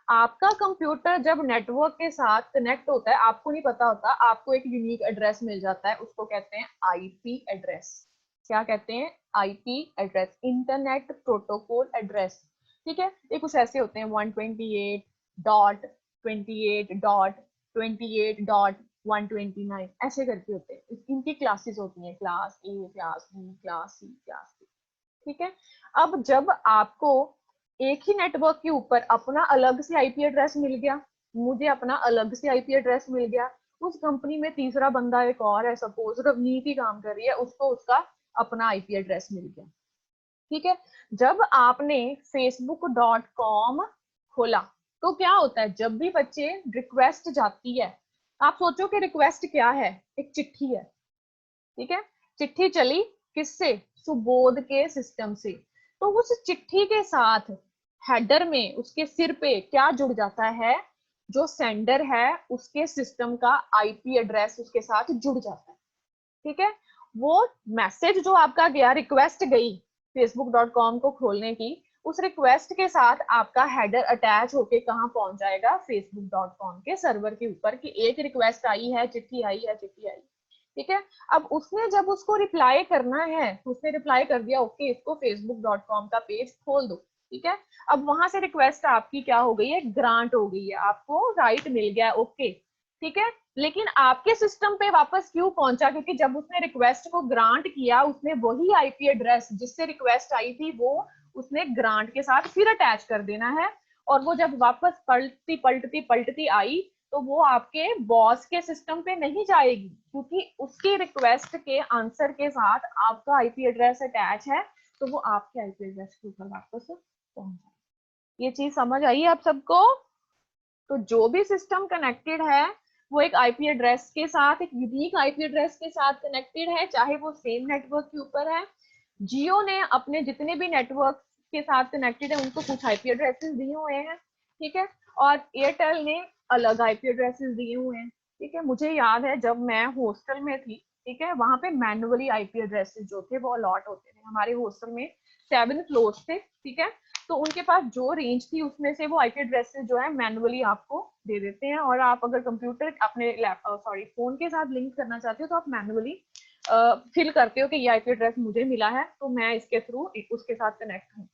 आपका कंप्यूटर जब नेटवर्क के साथ कनेक्ट होता है, आपको नहीं पता होता, आपको एक यूनिक एड्रेस मिल जाता है, उसको कहते हैं आईपी एड्रेस। क्या कहते हैं? IP address, internet protocol address, ठीक है? ये कुछ ऐसे होते हैं 128.28.28.129 ऐसे करके होते हैं। इनकी क्लासेस होती हैं, class A, class B, class C, class D, ठीक है? अब जब आपको एक ही नेटवर्क के ऊपर अपना अलग से आईपी एड्रेस मिल गया, मुझे अपना अलग से आईपी एड्रेस मिल गया, उस कंपनी में तीसरा बंदा एक और है, सपोज रवनीत ही काम कर रही है, उसको उसका अपना आईपी एड्रेस मिल गया, ठीक है? जब आपने facebook.com खोला तो क्या होता है, जब भी बच्चे रिक्वेस्ट जाती है, आप सोचो कि रिक्वेस्ट क्या है, एक चिट्ठी है, ठीक है? चिट्ठी चली किससे? सुबोध के सिस्टम से। तो उस चिट्ठी के साथ हेडर में उसके सिर पे क्या जुड़ जाता है? जो सेंडर है उसके सिस्टम का आईपी एड्रेस उसके साथ जुड़ जाता है, ठीक है? वो मैसेज जो आपका गया, रिक्वेस्ट गई facebook.com को खोलने की, उस रिक्वेस्ट के साथ आपका हेडर अटैच होके कहाँ पहुंच जाएगा? facebook.com के सर्वर के ऊपर, कि एक रिक्वेस्ट आई है, चिट्ठी आई है, चिट्ठी आई, ठीक है? अब उसने जब उसको रिप्लाई करना है, तो उसने रिप्लाई कर दिया, ओके, इसको facebook.com का पेज खोल दो, ठीक है? अब वहां से रिक्वेस्ट आपकी क्या हो गई है? ग्रांट हो गई है, आपको राइट मिल गया, ओके, ठीक है? लेकिन आपके सिस्टम पे वापस क्यों पहुंचा? क्योंकि जब उसने रिक्वेस्ट को ग्रांट किया, उसने वही आईपी एड्रेस जिससे रिक्वेस्ट आई थी वो उसने ग्रांट के साथ फिर अटैच कर देना है, और वो जब वापस पलटती आई तो वो आपके बॉस के सिस्टम पे नहीं जाएगी, क्योंकि उसकी रिक्वेस्ट के आंसर के साथ आपका आईपी एड्रेस अटैच है, तो वो आपके आईपी एड्रेस के ऊपर वापस पहुंच जाएगी। ये चीज समझ आई आप सबको? तो जो भी सिस्टम कनेक्टेड है वो एक आईपी एड्रेस के साथ, एक यूनिक आईपी एड्रेस के साथ कनेक्टेड है, चाहे वो सेम नेटवर्क के ऊपर है। जियो ने अपने जितने भी नेटवर्क के साथ कनेक्टेड है उनको कुछ आईपी एड्रेसेस दिए हुए हैं, ठीक है? और एयरटेल ने अलग आईपी एड्रेसेस दिए हुए हैं, ठीक है? मुझे याद है जब मैं हॉस्टल में थी, ठीक है, वहां पे मैनुअली आईपी एड्रेसेस जो थे वो अलॉट होते थे। हमारे हॉस्टल में 7 फ्लोर्स थे, ठीक है? तो उनके पास जो रेंज थी उसमें से वो आईपी एड्रेसेस जो है मैनुअली आपको दे देते हैं, और आप अगर कंप्यूटर अपने फोन के साथ लिंक करना चाहते हो तो आप मैनुअली फिल करते हो कि ये आईपी एड्रेस मुझे मिला है तो मैं इसके थ्रू उसके साथ कनेक्ट हूँ।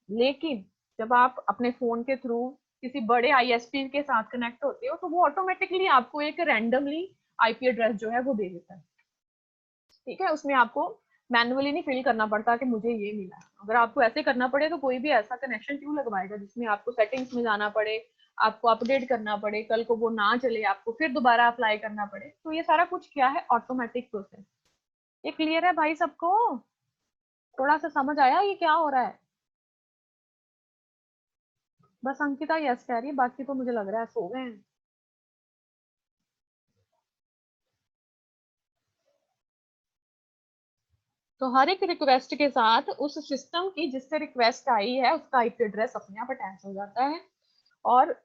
लेकिन जब आप अपने फोन के थ्रू किसी बड़े आईएसपी के साथ कनेक्ट होते हो तो वो ऑटोमेटिकली आपको एक रैंडमली आईपी एड्रेस जो है वो दे देता है, ठीक है? उसमें आपको मैनुअली नहीं फिल करना पड़ता कि मुझे ये मिला। अगर आपको ऐसे करना पड़े तो कोई भी ऐसा कनेक्शन क्यों लगवाएगा जिसमें आपको सेटिंग्स में जाना पड़े, आपको अपडेट करना पड़े, कल को वो ना चले, आपको फिर दोबारा अप्लाई करना पड़े। तो ये सारा कुछ क्या है? Automatic process. ये क्लियर है भाई सबको? थोड़ा सा समझ आया ये क्या हो रहा है? बस अंकिता यस कह रही है, बाकी तो मुझे लग रहा है सो गए हैं। तो हर एक रिक्वेस्ट के साथ उस सिस्टम की जिससे रिक्वेस्ट आई है उसका आईपी एड्रेस अपने आप अटैच हो जाता है, और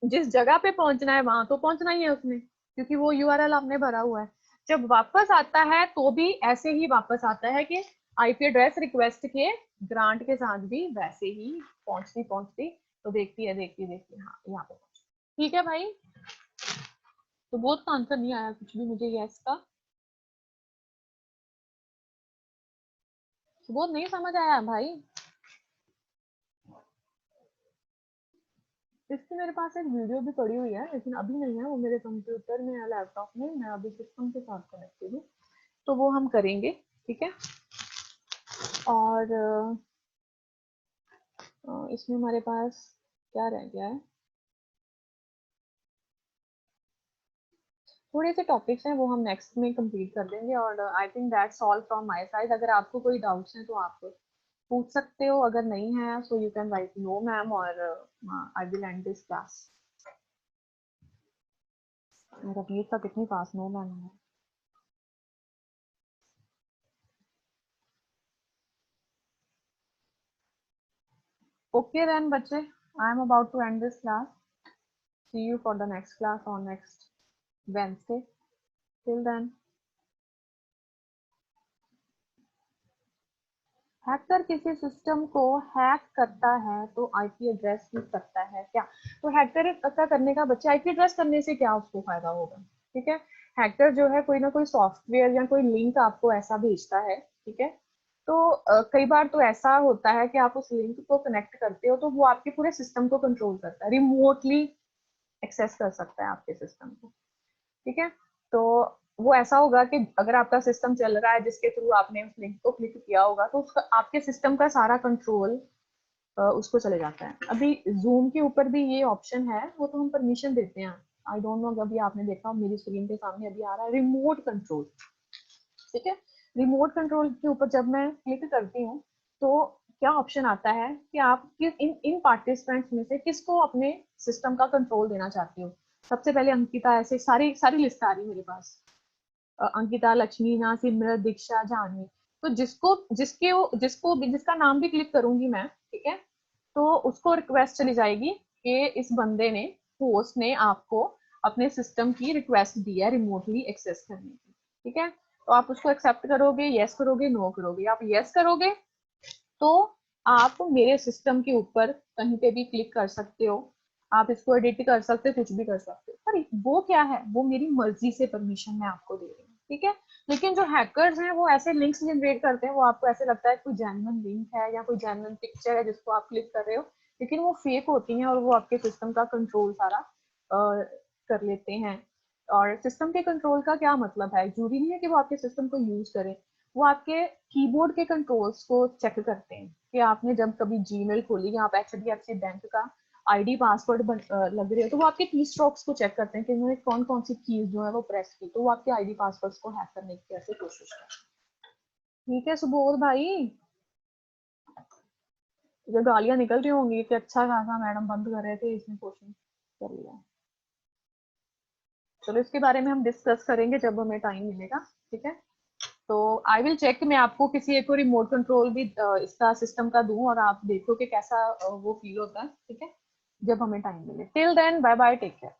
जिस जगह पे पहुंचना है वहां तो पहुंचना ही है उसने, क्योंकि वो यूआरएल आपने भरा हुआ है। जब वापस आता है तो भी ऐसे ही वापस आता है कि आईपी एड्रेस रिक्वेस्ट के ग्रांट के साथ भी वैसे ही पहुंचती तो देखती है हाँ यहाँ पे ठीक है भाई। तो बहुत का आंसर नहीं आया कुछ भी मुझे यस का, बहुत नहीं समझ आया भाई। इसकी मेरे पास एक वीडियो भी पड़ी हुई है लेकिन अभी नहीं है, वो मेरे कंप्यूटर में है, लैपटॉप में, मैं अभी सिस्टम के साथ कनेक्टेड हूँ, तो वो हम करेंगे ठीक है। और इसमें हमारे पास क्या रह गया है, थोड़े से टॉपिक्स हैं वो हम नेक्स्ट में कंप्लीट कर देंगे। और I think that's all from my side. अगर आपको कोई डाउट्स हैं तो आप पूछ सकते हो, अगर नहीं है so you can write no ma'am और I will end this class. मेरा प्लीज का कितनी पास नो मैम है। ओके देन बच्चे, I am about to end this class, see you for the next class on next Wednesday. Till then. Hacker किसी system को hack करता है तो आईपी एड्रेस यूज करता है क्या? तो हैकर ऐसा करने का बच्चे आईपी एड्रेस करने से क्या उसको फायदा होगा? ठीक है, हैकर जो है कोई ना कोई सॉफ्टवेयर या कोई लिंक आपको ऐसा भेजता है, ठीक है। तो कई बार तो ऐसा होता है कि आप उस लिंक को कनेक्ट करते हो तो वो आपके पूरे सिस्टम को कंट्रोल करता है, रिमोटली एक्सेस कर सकता है आपके सिस्टम को, ठीक है। तो वो ऐसा होगा कि अगर आपका सिस्टम चल रहा है जिसके थ्रू आपने उस लिंक को क्लिक किया होगा तो उसका आपके सिस्टम का सारा कंट्रोल उसको चले जाता है। अभी जूम के ऊपर भी ये ऑप्शन है, वो तो हम परमिशन देते हैं। आई डोंट नो, अभी आपने देखा मेरी स्क्रीन के सामने अभी आ रहा है रिमोट कंट्रोल, ठीक है। रिमोट कंट्रोल के ऊपर जब मैं क्लिक करती हूँ तो क्या ऑप्शन आता है कि आप किस इन पार्टिसिपेंट्स में से किसको अपने सिस्टम का कंट्रोल देना चाहते हो। सबसे पहले अंकिता, ऐसे सारी सारी लिस्ट आ रही है मेरे पास, अंकिता, लक्ष्मीना, सिमरत, दीक्षा, जानवी। तो जिसको भी जिसका नाम भी क्लिक करूंगी मैं, ठीक है, तो उसको रिक्वेस्ट चली जाएगी कि इस बंदे ने, होस्ट ने आपको अपने सिस्टम की रिक्वेस्ट दी है रिमोटली एक्सेस करने की, ठीक है। तो आप उसको एक्सेप्ट करोगे, यस करोगे, नो करोगे। आप यस करोगे तो आप मेरे सिस्टम के ऊपर कहीं पे भी क्लिक कर सकते हो, आप इसको एडिट कर सकते हो, कुछ भी कर सकते हो। पर वो क्या है, वो मेरी मर्जी से परमिशन मैं आपको दे रही हूँ, ठीक है। लेकिन जो हैकर्स हैं वो ऐसे लिंक्स जनरेट करते हैं, वो आपको ऐसे लगता है कोई जेन्युइन लिंक है या कोई जेन्युइन पिक्चर है जिसको आप क्लिक कर रहे हो, लेकिन वो फेक होती हैं और वो आपके सिस्टम का कंट्रोल सारा कर लेते हैं। और सिस्टम के कंट्रोल का क्या मतलब है, जरूरी नहीं है कि वो आपके सिस्टम को यूज करें, वो आपके कीबोर्ड के कंट्रोल्स को चेक करते हैं कि आपने जब कभी जीमेल खोली या आप एचडीएफसी बैंक का आईडी पासवर्ड लग रहे हो तो वो आपके की स्ट्रोक्स को चेक करते हैं कि उन्होंने कौन कौन सी कीज जो है वो प्रेस की, तो वो आपके आईडी पासवर्ड्स को हैक करने की कैसे कोशिश करते हैं। ठीक है सुबोध भाई, जो गालियां निकल रही होंगी कि अच्छा खासा मैडम बंद कर रहे थे, इसने क्वेश्चन कर लिया। चलो इसके बारे में हम डिस्कस करेंगे जब हमें टाइम मिलेगा, ठीक है। तो आई विल चेक, मैं आपको किसी एक को रिमोट कंट्रोल भी इसका सिस्टम का दूं और आप देखो कि कैसा वो फील होता है, ठीक है, जब हमें टाइम मिले। Till then bye bye, take care.